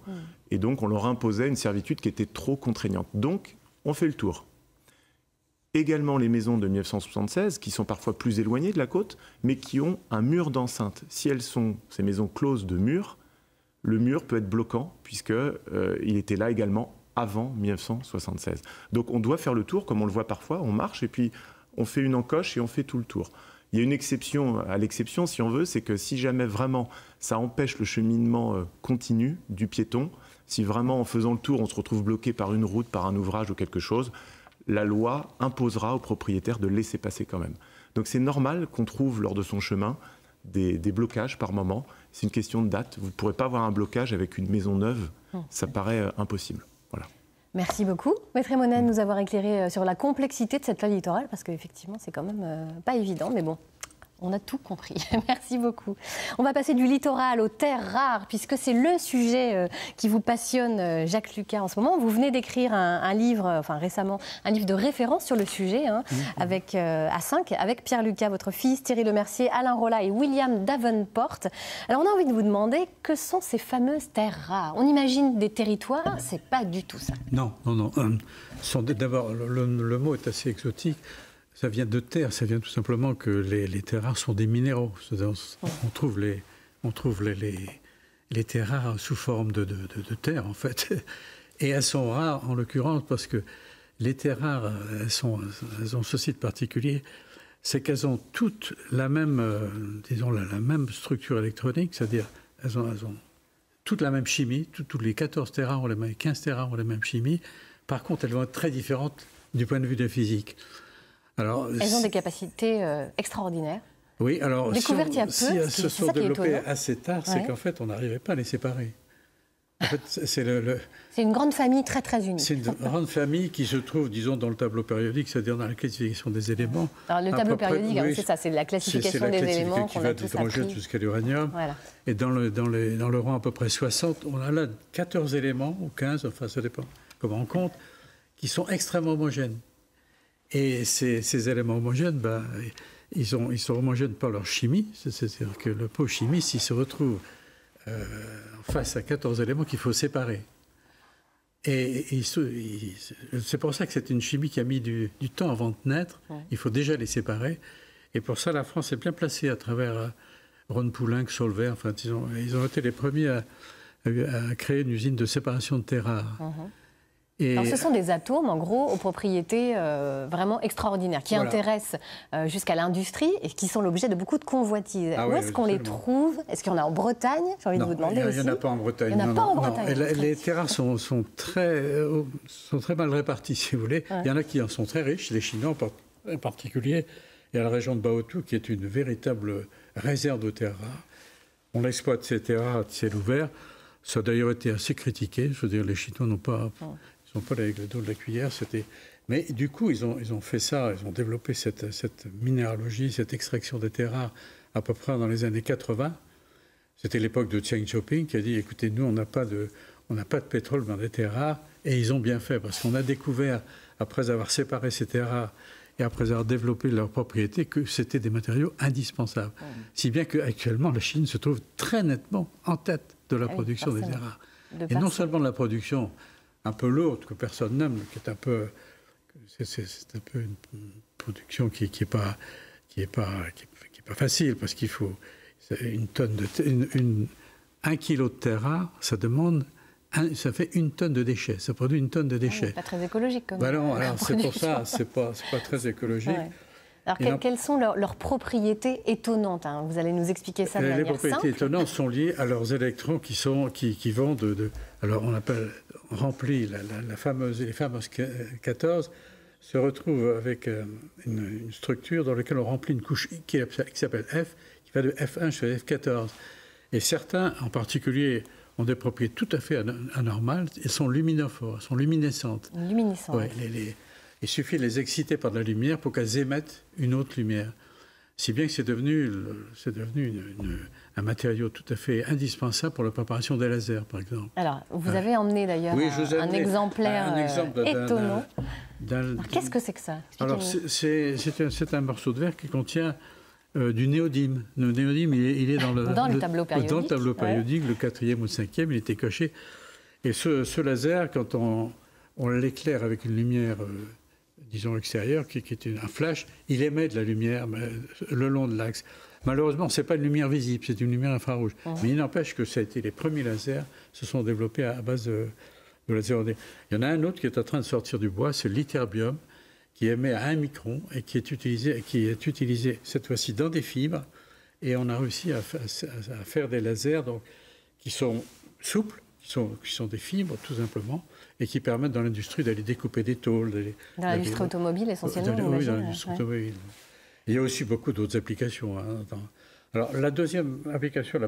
et donc on leur imposait une servitude qui était trop contraignante. Donc, on fait le tour. Également les maisons de 1976, qui sont parfois plus éloignées de la côte, mais qui ont un mur d'enceinte. Si elles sont, ces maisons closes de murs, le mur peut être bloquant, puisqu'il était là également avant 1976. Donc on doit faire le tour, comme on le voit parfois, on marche et puis on fait une encoche et on fait tout le tour. Il y a une exception à l'exception, si on veut, c'est que si jamais vraiment ça empêche le cheminement continu du piéton, si vraiment en faisant le tour on se retrouve bloqué par une route, par un ouvrage ou quelque chose, la loi imposera au propriétaire de laisser passer quand même. Donc c'est normal qu'on trouve lors de son chemin des blocages par moment. C'est une question de date. Vous ne pourrez pas avoir un blocage avec une maison neuve. Ça paraît impossible. Voilà. Merci beaucoup, Maître Emonen, de nous avoir éclairé sur la complexité de cette loi littorale, parce qu'effectivement, c'est quand même pas évident, mais bon, On a tout compris. Merci beaucoup. On va passer du littoral aux terres rares, puisque c'est le sujet qui vous passionne, Jacques Lucas, en ce moment. Vous venez d'écrire un livre, enfin récemment, un livre de référence sur le sujet, avec, à 5, avec Pierre Lucas, votre fils, Thierry Lemercier, Alain Rolla et William Davenport. Alors on a envie de vous demander, que sont ces fameuses terres rares? On imagine des territoires, c'est pas du tout ça. Non. D'abord, le mot est assez exotique. Ça vient de terre, ça vient tout simplement que les terres rares sont des minéraux. On trouve les terres rares sous forme de terre, en fait. Et elles sont rares, en l'occurrence, parce que les terres rares, elles ont ceci de particulier, c'est qu'elles ont toutes la même, la même structure électronique, c'est-à-dire elles ont toute la même chimie, tous les 14 terres rares ont 15 terres rares ont la même chimie. Par contre, elles vont être très différentes du point de vue de la physique. Alors, elles ont des capacités extraordinaires. Oui, alors découvertes il y a peu, si elles se sont développées assez tard, c'est qu'en fait, on n'arrivait pas à les séparer. En fait, c'est une grande famille très très unie. C'est une grande famille qui se trouve, disons, dans le tableau périodique, c'est-à-dire dans la classification des éléments. Alors le tableau périodique, oui, c'est ça, c'est la classification des éléments qu'on a tous appris. Qui va de l'hydrogène jusqu'à l'uranium. Voilà. Et dans le rang à peu près 60, on a là 14 éléments, ou 15, enfin ça dépend comment on compte, qui sont extrêmement homogènes. Et ces éléments homogènes, ils sont homogènes par leur chimie, c'est-à-dire que le pot chimiste, il se retrouve face à 14 éléments qu'il faut séparer. Et c'est pour ça que c'est une chimie qui a mis du temps avant de naître. Il faut déjà les séparer. Et pour ça, la France est bien placée à travers Ron Poulenc, Solvay. Enfin, ils ont été les premiers à créer une usine de séparation de terres rares. Alors, ce sont des atomes, en gros, aux propriétés vraiment extraordinaires, qui intéressent jusqu'à l'industrie et qui sont l'objet de beaucoup de convoitises. Où est-ce qu'on les trouve? Est-ce qu'il y en a en Bretagne? J'ai envie de vous demander aussi. Il n'y en a pas en Bretagne. Il n'y en a pas en Bretagne. Les terres rares sont très mal réparties, si vous voulez. Il y en a qui en sont très riches, les Chinois en particulier. Il y a la région de Baotou qui est une véritable réserve de terres rares. On exploite ces terres rares à ciel ouvert. Ça a d'ailleurs été assez critiqué. Je veux dire, les Chinois n'ont pas... Ils n'ont pas avec le dos de la cuillère. Mais du coup, ils ont fait ça, ils ont développé cette minéralogie, cette extraction des terres rares à peu près dans les années 80. C'était l'époque de Deng Xiaoping qui a dit, écoutez, nous, on n'a pas de pétrole dans des terres rares. Et ils ont bien fait, parce qu'on a découvert, après avoir séparé ces terres rares et après avoir développé leurs propriétés, que c'était des matériaux indispensables. Si bien qu'actuellement, la Chine se trouve très nettement en tête de la production des terres rares. Et non seulement de la production un peu lourde, que personne n'aime, qui est un peu... C'est un peu une production qui est pas facile, parce qu'il faut une tonne de... Un kilo de terre rare, ça fait 1 tonne de déchets. Ça produit 1 tonne de déchets. Pas très écologique, quand même. Non, alors c'est pour ça, c'est pas très écologique. Alors, quelles sont leurs propriétés étonnantes, Vous allez nous expliquer ça de manière simple. Les propriétés étonnantes sont liées à leurs électrons qui vont alors, on appelle rempli, les fameuses 14 se retrouvent avec une structure dans laquelle on remplit une couche qui s'appelle F, qui va de F1 jusqu'à F14. Et certains, en particulier, ont des propriétés tout à fait anormales et sont luminophores, sont luminescentes. Luminescentes. Ouais, il suffit de les exciter par de la lumière pour qu'elles émettent une autre lumière. Si bien que c'est devenu un matériau tout à fait indispensable pour la préparation des lasers, par exemple. Alors, vous avez emmené d'ailleurs un exemplaire étonnant. Qu'est-ce que c'est que ça? Alors, c'est un morceau de verre qui contient du néodyme. Le néodyme, il est dans le tableau périodique. Dans le tableau périodique, le 4e ou le 5e, il était coché. Et ce laser, quand on l'éclaire avec une lumière... disons extérieure, qui est un flash, il émet de la lumière le long de l'axe. Malheureusement, ce n'est pas une lumière visible, c'est une lumière infrarouge. Mais il n'empêche que ça a été les premiers lasers se sont développés à base de laser. Il y en a un autre qui est en train de sortir du bois, c'est l'ytterbium, qui émet à 1 micron et qui est utilisé cette fois-ci dans des fibres. Et on a réussi à faire des lasers qui sont souples, qui sont des fibres tout simplement, et qui permettent dans l'industrie d'aller découper des tôles. Dans l'industrie automobile essentiellement? Oui, dans l'industrie automobile. Il y a aussi beaucoup d'autres applications. Alors la deuxième application,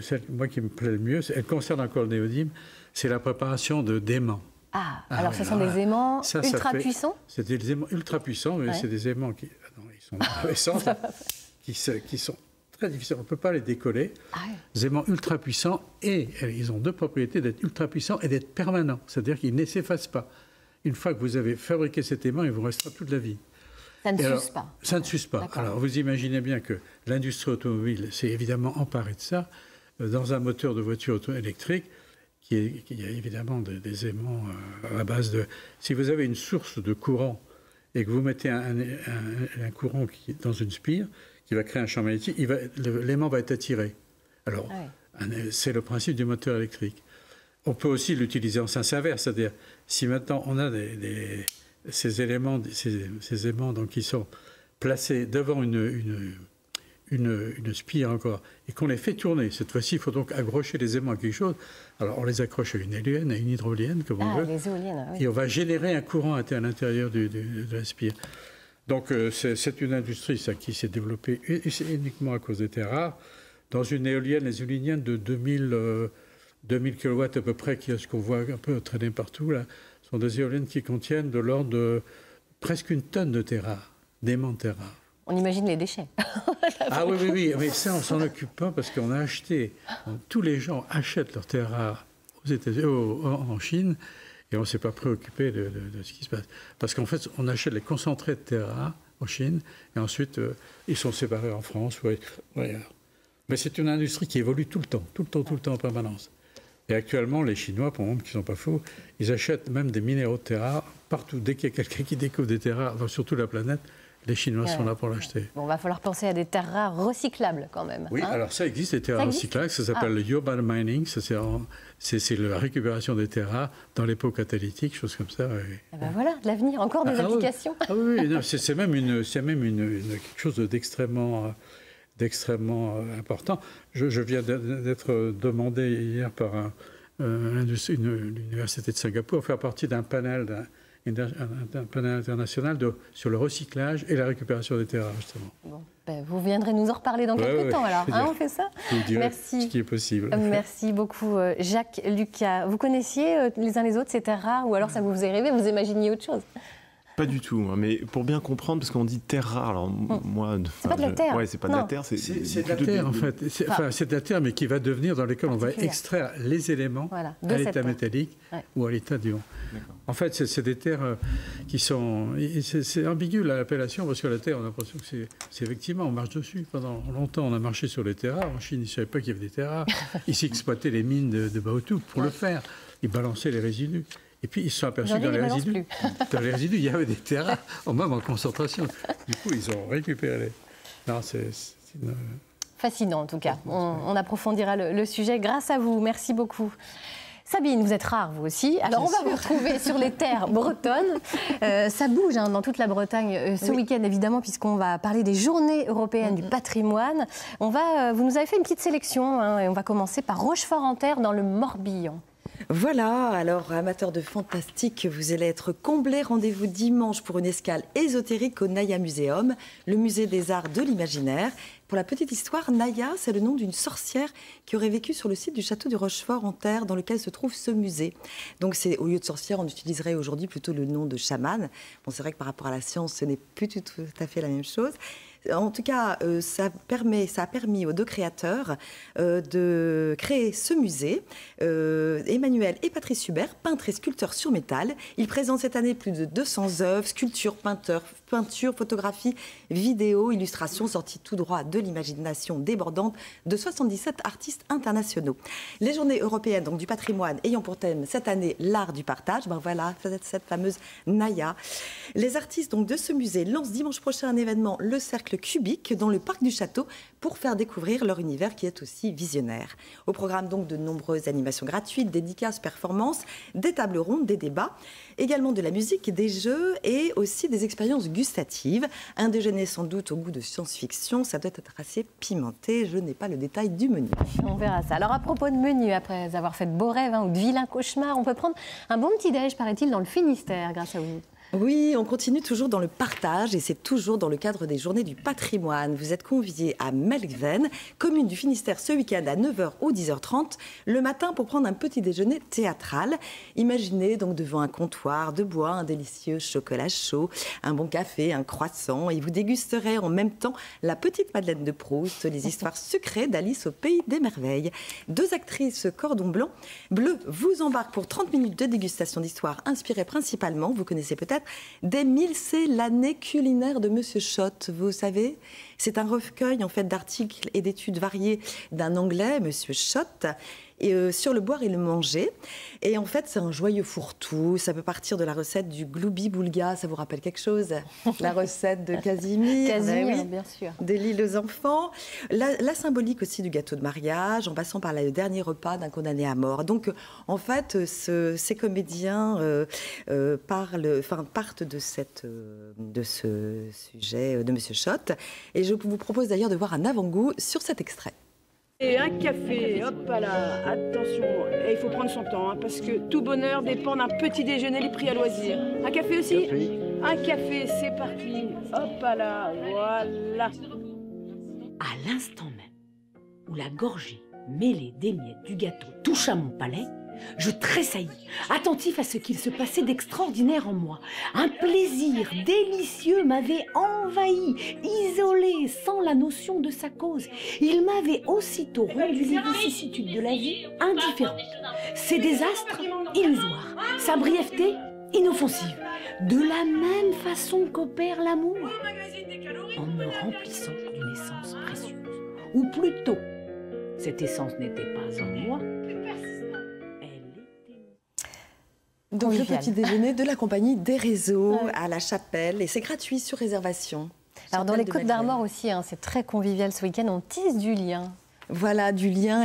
celle moi qui me plaît le mieux, elle concerne encore le néodyme, c'est la préparation d'aimants. Alors ce sont des aimants ultra puissants? C'est des aimants ultra puissants, mais c'est des aimants qui... ils sont puissants. qui sont très difficiles. On ne peut pas les décoller. Des aimants ultra puissants, et ils ont 2 propriétés, d'être ultra puissants et d'être permanents. C'est-à-dire qu'ils ne s'effacent pas. Une fois que vous avez fabriqué cet aimant, il vous restera toute la vie. Ça ne s'use pas. Ça ne s'use pas. Alors, vous imaginez bien que l'industrie automobile s'est évidemment emparée de ça. Dans un moteur de voiture électrique, il y a évidemment des aimants à base de... Si vous avez une source de courant et que vous mettez un courant dans une spire, qui va créer un champ magnétique, l'aimant va être attiré. Alors, c'est le principe du moteur électrique. On peut aussi l'utiliser en sens inverse, c'est-à-dire, si maintenant on a ces aimants donc, qui sont placés devant une spire encore, et qu'on les fait tourner. Cette fois-ci, il faut donc accrocher les aimants à quelque chose. Alors, on les accroche à une éolienne, à une hydrolienne, comme on veut. Les éoliennes, oui. Et on va générer un courant à l'intérieur de la spire. Donc, c'est une industrie, ça, qui s'est développée uniquement à cause des terres rares. Dans une éolienne, les éoliennes de 2000 kW à peu près, qui est ce qu'on voit un peu traîner partout, là, sont des éoliennes qui contiennent de l'ordre de presque 1 tonne de terres rares, d'aimants de terres rares. On imagine les déchets. Oui, mais ça, on s'en occupe pas parce qu'on a acheté, tous les gens achètent leurs terres rares aux États-Unis, en Chine, et on ne s'est pas préoccupé de ce qui se passe. Parce qu'en fait, on achète les concentrés de terres rares en Chine, et ensuite, ils sont séparés en France ou ailleurs. Mais c'est une industrie qui évolue tout le temps en permanence. Et actuellement, les Chinois, pour exemple, qui ne sont pas faux, ils achètent même des minéraux de terres rares partout. Dès qu'il y a quelqu'un qui découvre des terres rares, sur toute la planète, les Chinois sont là pour l'acheter. Bon, va falloir penser à des terres rares recyclables quand même. Oui, alors ça existe, les terres rares recyclables, ça s'appelle le urban mining, c'est la récupération des terres rares dans les pots catalytiques, choses comme ça. Et ben voilà, de l'avenir, encore des applications. Oui, c'est même quelque chose d'extrêmement important. Je viens d'être demandé hier par l'université de Singapour à faire partie d'un panel international sur le recyclage et la récupération des terres rares, justement. Bon, vous viendrez nous en reparler dans quelques temps, alors. On fait ça. Je vous dirai ce qui est possible. Merci beaucoup, Jacques Lucas. Vous connaissiez les uns les autres ces terres rares, ou alors ça vous faisait rêver, vous imaginiez autre chose? Pas du tout, mais pour bien comprendre, parce qu'on dit terre rare, alors moi... C'est pas de la terre. Ouais, c'est pas de la terre. C'est de la terre, en fait. C'est de la terre, mais qui va devenir, dans lesquels on va extraire les éléments à l'état métallique ou à l'état d'ion. En fait, c'est des terres qui sont... C'est ambigu, l'appellation, parce que la terre, on a l'impression que c'est effectivement, on marche dessus. Pendant longtemps, on a marché sur les terres rares. En Chine, ils ne savaient pas qu'il y avait des terres rares. Ils s'exploitaient les mines de Baotou pour le faire. Ils balançaient les résidus. Et puis, ils se sont aperçus que dans les résidus, il y avait des terres rares, même en concentration. Du coup, ils ont récupéré. Non, c'est fascinant, en tout cas. On approfondira le sujet grâce à vous. Merci beaucoup. Sabine, vous êtes rare, vous aussi. Alors, on va vous retrouver sur les terres bretonnes. Ça bouge dans toute la Bretagne ce week-end, évidemment, puisqu'on va parler des Journées européennes du patrimoine. Vous nous avez fait une petite sélection, et on va commencer par Rochefort-en-Terre, dans le Morbihan. Voilà, alors amateurs de fantastique, vous allez être comblés. Rendez-vous dimanche pour une escale ésotérique au Naya Museum, le musée des arts de l'imaginaire. Pour la petite histoire, Naya, c'est le nom d'une sorcière qui aurait vécu sur le site du château du Rochefort-en-Terre, dans lequel se trouve ce musée. Donc au lieu de sorcière, on utiliserait aujourd'hui plutôt le nom de chamane. Bon, c'est vrai que par rapport à la science, ce n'est plus tout à fait la même chose. En tout cas, ça a permis aux 2 créateurs de créer ce musée. Emmanuel et Patrice Hubert, peintres et sculpteurs sur métal. Ils présentent cette année plus de 200 œuvres, sculptures, peintures, photographies, vidéos, illustrations sorties tout droit de l'imagination débordante de 77 artistes internationaux. Les Journées européennes donc, du patrimoine ayant pour thème cette année l'art du partage. Voilà, cette fameuse Naya. Les artistes donc, de ce musée lancent dimanche prochain un événement, le Cercle Cubique, dans le parc du château, pour faire découvrir leur univers qui est aussi visionnaire. Au programme donc de nombreuses animations gratuites, dédicaces, performances, des tables rondes, des débats, également de la musique, des jeux et aussi des expériences gustatives. Un déjeuner sans doute au goût de science-fiction, ça doit être assez pimenté, je n'ai pas le détail du menu. On verra ça. Alors à propos de menu, après avoir fait de beaux rêves ou de vilains cauchemars, on peut prendre un bon petit déj, paraît-il, dans le Finistère grâce à vous. Oui, on continue toujours dans le partage et c'est toujours dans le cadre des Journées du patrimoine. Vous êtes conviés à Melkven, commune du Finistère, ce week-end à 9h ou 10h30 le matin pour prendre un petit déjeuner théâtral. Imaginez donc devant un comptoir de bois, un délicieux chocolat chaud, un bon café, un croissant et vous dégusterez en même temps la petite Madeleine de Proust, les histoires sucrées d'Alice au pays des merveilles. 2 actrices cordon bleu vous embarquent pour 30 minutes de dégustation d'histoires inspirées principalement, vous connaissez peut-être, des 1000 c'est l'année culinaire de Monsieur Schott. Vous savez, c'est un recueil en fait d'articles et d'études variées d'un Anglais, Monsieur Schott, sur le boire et le manger. Et en fait, c'est un joyeux fourre-tout. Ça peut partir de la recette du gloubi-boulga, ça vous rappelle quelque chose? La recette de Casimir. Casimir, oui, bien sûr. De l'île aux enfants. La symbolique aussi du gâteau de mariage, en passant par le dernier repas d'un condamné à mort. Donc, en fait, ces comédiens partent de ce sujet de Monsieur Schott. Et je vous propose d'ailleurs de voir un avant-goût sur cet extrait. Et un café, hop là, attention, et il faut prendre son temps, hein, parce que tout bonheur dépend d'un petit déjeuner, les prix à loisir. Un café aussi? Un café, c'est parti, hop là, voilà. À l'instant même où la gorgée mêlée des miettes du gâteau touche à mon palais, je tressaillis, attentif à ce qu'il se passait d'extraordinaire en moi. Un plaisir délicieux m'avait envahi, isolé, sans la notion de sa cause. Il m'avait aussitôt rendu les vicissitudes de la vie indifférentes. Ses désastres illusoires, sa brièveté inoffensive. De la même façon qu'opère l'amour, en me remplissant d'une essence précieuse. Ou plutôt, cette essence n'était pas en moi. Donc le petit déjeuner de la compagnie des réseaux à la Chapelle et c'est gratuit sur réservation. Alors dans les Côtes d'Armor aussi, hein, c'est très convivial ce week-end, on tisse du lien. Voilà, du lien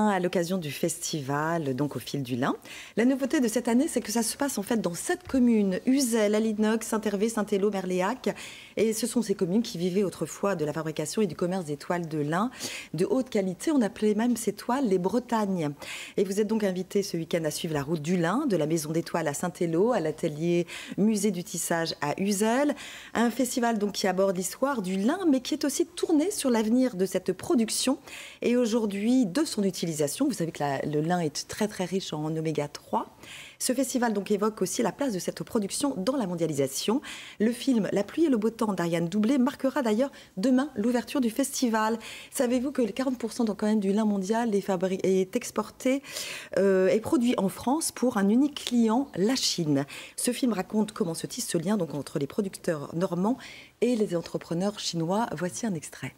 à l'occasion du festival, donc au fil du lin. La nouveauté de cette année, c'est que ça se passe en fait dans 7 communes, Uzel, Alinox, Saint-Hervé, Saint-Élo, Merléac. Et ce sont ces communes qui vivaient autrefois de la fabrication et du commerce des toiles de lin de haute qualité. On appelait même ces toiles les Bretagnes. Et vous êtes donc invités ce week-end à suivre la route du lin, de la Maison des Toiles à Saint-Élo, à l'atelier Musée du Tissage à Uzel. Un festival donc qui aborde l'histoire du lin, mais qui est aussi tourné sur l'avenir de cette production. Et aujourd'hui, de son utilisation, vous savez que le lin est très très riche en oméga 3. Ce festival donc évoque aussi la place de cette production dans la mondialisation. Le film La pluie et le beau temps d'Ariane Doublé marquera d'ailleurs demain l'ouverture du festival. Savez-vous que 40% donc quand même du lin mondial est exporté et produit en France pour un unique client, la Chine. Ce film raconte comment se tisse ce lien donc entre les producteurs normands et les entrepreneurs chinois. Voici un extrait.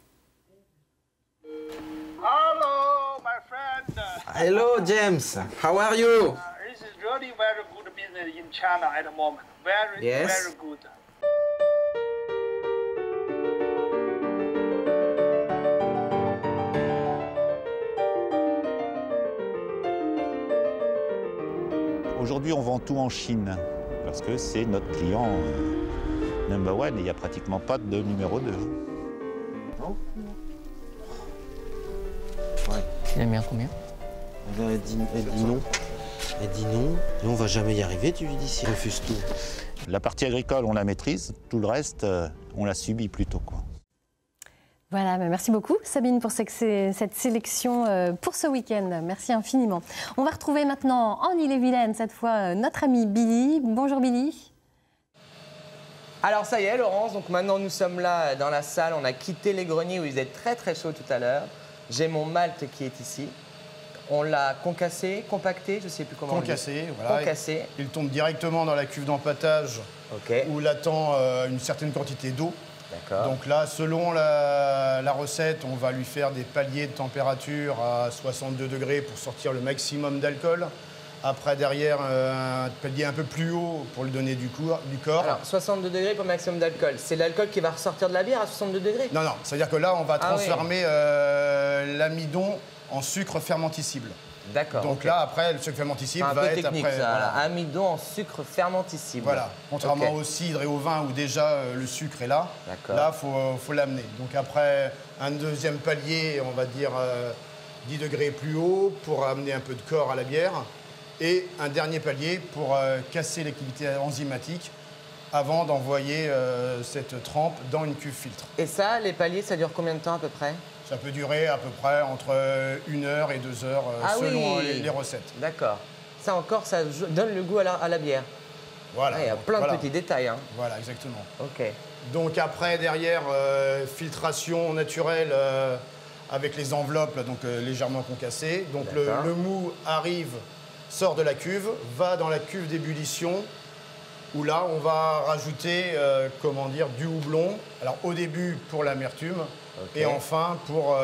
Hello, my friend. Hello, James. How are you? This is really very good business in China at the moment. Very good. Aujourd'hui, on vend tout en Chine parce que c'est notre client number one et il n'y a pratiquement pas de numéro 2. Non. Ouais. Il a mis un combien? Elle dit non. Elle dit non, et on va jamais y arriver, tu lui dis, s'il refuse tout. La partie agricole, on la maîtrise, tout le reste, on la subit plutôt, quoi. Voilà, merci beaucoup Sabine pour cette sélection pour ce week-end. Merci infiniment. On va retrouver maintenant en Ille-et-Vilaine, cette fois, notre ami Billy. Bonjour Billy. Alors ça y est Laurence, donc maintenant nous sommes là dans la salle, on a quitté les greniers où il faisait très très chaud tout à l'heure. J'ai mon malt qui est ici. On l'a concassé, compacté, je ne sais plus comment concassé, on dit. voilà. Concassé. Il tombe directement dans la cuve d'empâtage où il attend une certaine quantité d'eau. Donc là, selon la recette, on va lui faire des paliers de température à 62 degrés pour sortir le maximum d'alcool. Après, derrière, un palier un peu plus haut pour lui donner du corps. Alors, 62 degrés pour le maximum d'alcool. C'est l'alcool qui va ressortir de la bière à 62 degrés? Non, non. C'est-à-dire que là, on va transformer l'amidon en sucre fermenticible. D'accord. Donc là, après, le sucre fermenticible va être technique, après... Ça, voilà. Amidon en sucre fermenticible. Voilà. Contrairement au cidre et au vin où déjà le sucre est là. Là, faut l'amener. Donc après, un deuxième palier, on va dire 10 degrés plus haut pour amener un peu de corps à la bière. Et un dernier palier pour casser l'activité enzymatique avant d'envoyer cette trempe dans une cuve filtre. Et ça, les paliers, ça dure combien de temps à peu près? Ça peut durer à peu près entre 1 heure et 2 heures selon les recettes. D'accord. Ça encore, ça donne le goût à la bière. Voilà. Il y a plein de petits détails. Hein. Voilà, exactement. Ok. Donc après, derrière, filtration naturelle avec les enveloppes donc, légèrement concassées. Donc le mou arrive, sort de la cuve, va dans la cuve d'ébullition, où là, on va rajouter, comment dire, du houblon. Alors au début pour l'amertume, et enfin pour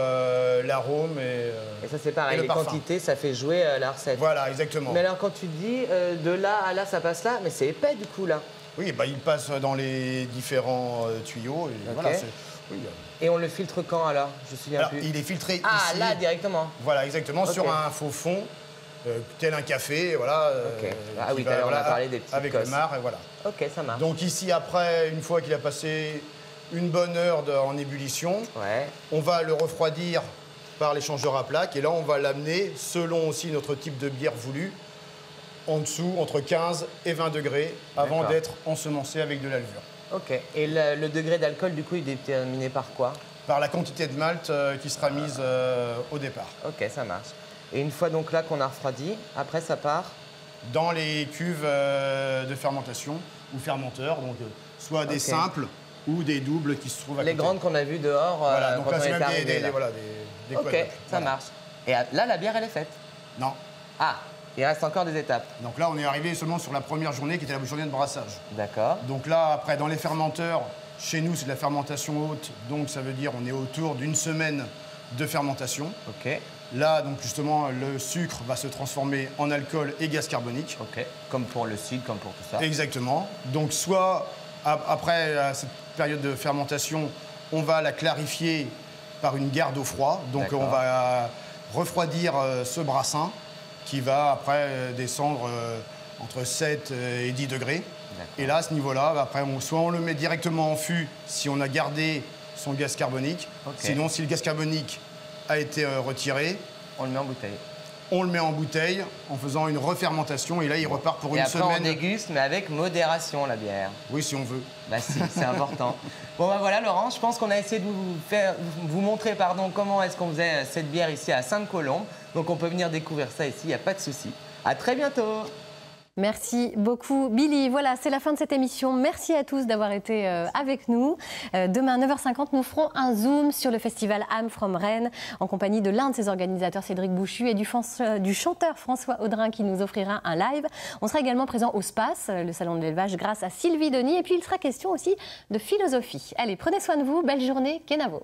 l'arôme et ça c'est pareil, les quantités, ça fait jouer la recette. Voilà, exactement. Mais alors quand tu dis de là à là, ça passe là, mais c'est épais du coup là. Oui, bah, il passe dans les différents tuyaux. Et, voilà, et on le filtre quand alors? Je me souviens plus. Il est filtré ici. Ah, là directement. Voilà, exactement, sur un faux fond, tel un café, voilà. Ah oui, tout à l'heure on a parlé des petits avec le marc, et voilà. Ok, ça marche. Donc ici, après, une fois qu'il a passé une bonne heure en ébullition, on va le refroidir par l'échangeur à plaques, et là on va l'amener, selon aussi notre type de bière voulu, en dessous, entre 15 et 20 degrés, avant d'être ensemencé avec de la levure. Ok. Et le degré d'alcool, du coup, il est déterminé par quoi? Par la quantité de malt qui sera mise au départ. Ok, ça marche. Et une fois donc là qu'on a refroidi, après ça part? Dans les cuves de fermentation ou fermenteurs, donc soit des simples ou des doubles qui se trouvent à côté. Les grandes qu'on a vues dehors voilà, donc quand là, on est arrivé. Des ok, ça marche. Et là, la bière, elle est faite? Non. Ah, il reste encore des étapes. Donc là, on est arrivé seulement sur la première journée qui était la journée de brassage. D'accord. Donc là, après, dans les fermenteurs, chez nous, c'est de la fermentation haute. Donc ça veut dire on est autour d'une semaine de fermentation. Ok. Là, donc justement, le sucre va se transformer en alcool et gaz carbonique. Ok. Comme pour le cidre, comme pour tout ça. Exactement. Donc soit, après cette période de fermentation, on va la clarifier par une garde au froid. Donc on va refroidir ce brassin qui va après descendre entre 7 et 10 degrés. Et là, à ce niveau-là, après, soit on le met directement en fût si on a gardé son gaz carbonique. Sinon, si le gaz carbonique a été retiré, on le met en bouteille. On le met en bouteille en faisant une refermentation et là, il repart pour une après, semaine. On déguste, mais avec modération, la bière. Oui, si on veut. Bah si, c'est important. Bon, bah voilà, Laurent, je pense qu'on a essayé de vous montrer comment est-ce qu'on faisait cette bière ici à Sainte-Colombe. Donc, on peut venir découvrir ça ici, il n'y a pas de souci. À très bientôt. Merci beaucoup, Billy. Voilà, c'est la fin de cette émission. Merci à tous d'avoir été avec nous. Demain, 9h50, nous ferons un zoom sur le festival I'm From Rennes en compagnie de l'un de ses organisateurs, Cédric Bouchu, et du chanteur François Audrin qui nous offrira un live. On sera également présent au SPACE, le salon de l'élevage, grâce à Sylvie Denis. Et puis, il sera question aussi de philosophie. Allez, prenez soin de vous. Belle journée. Kenavo.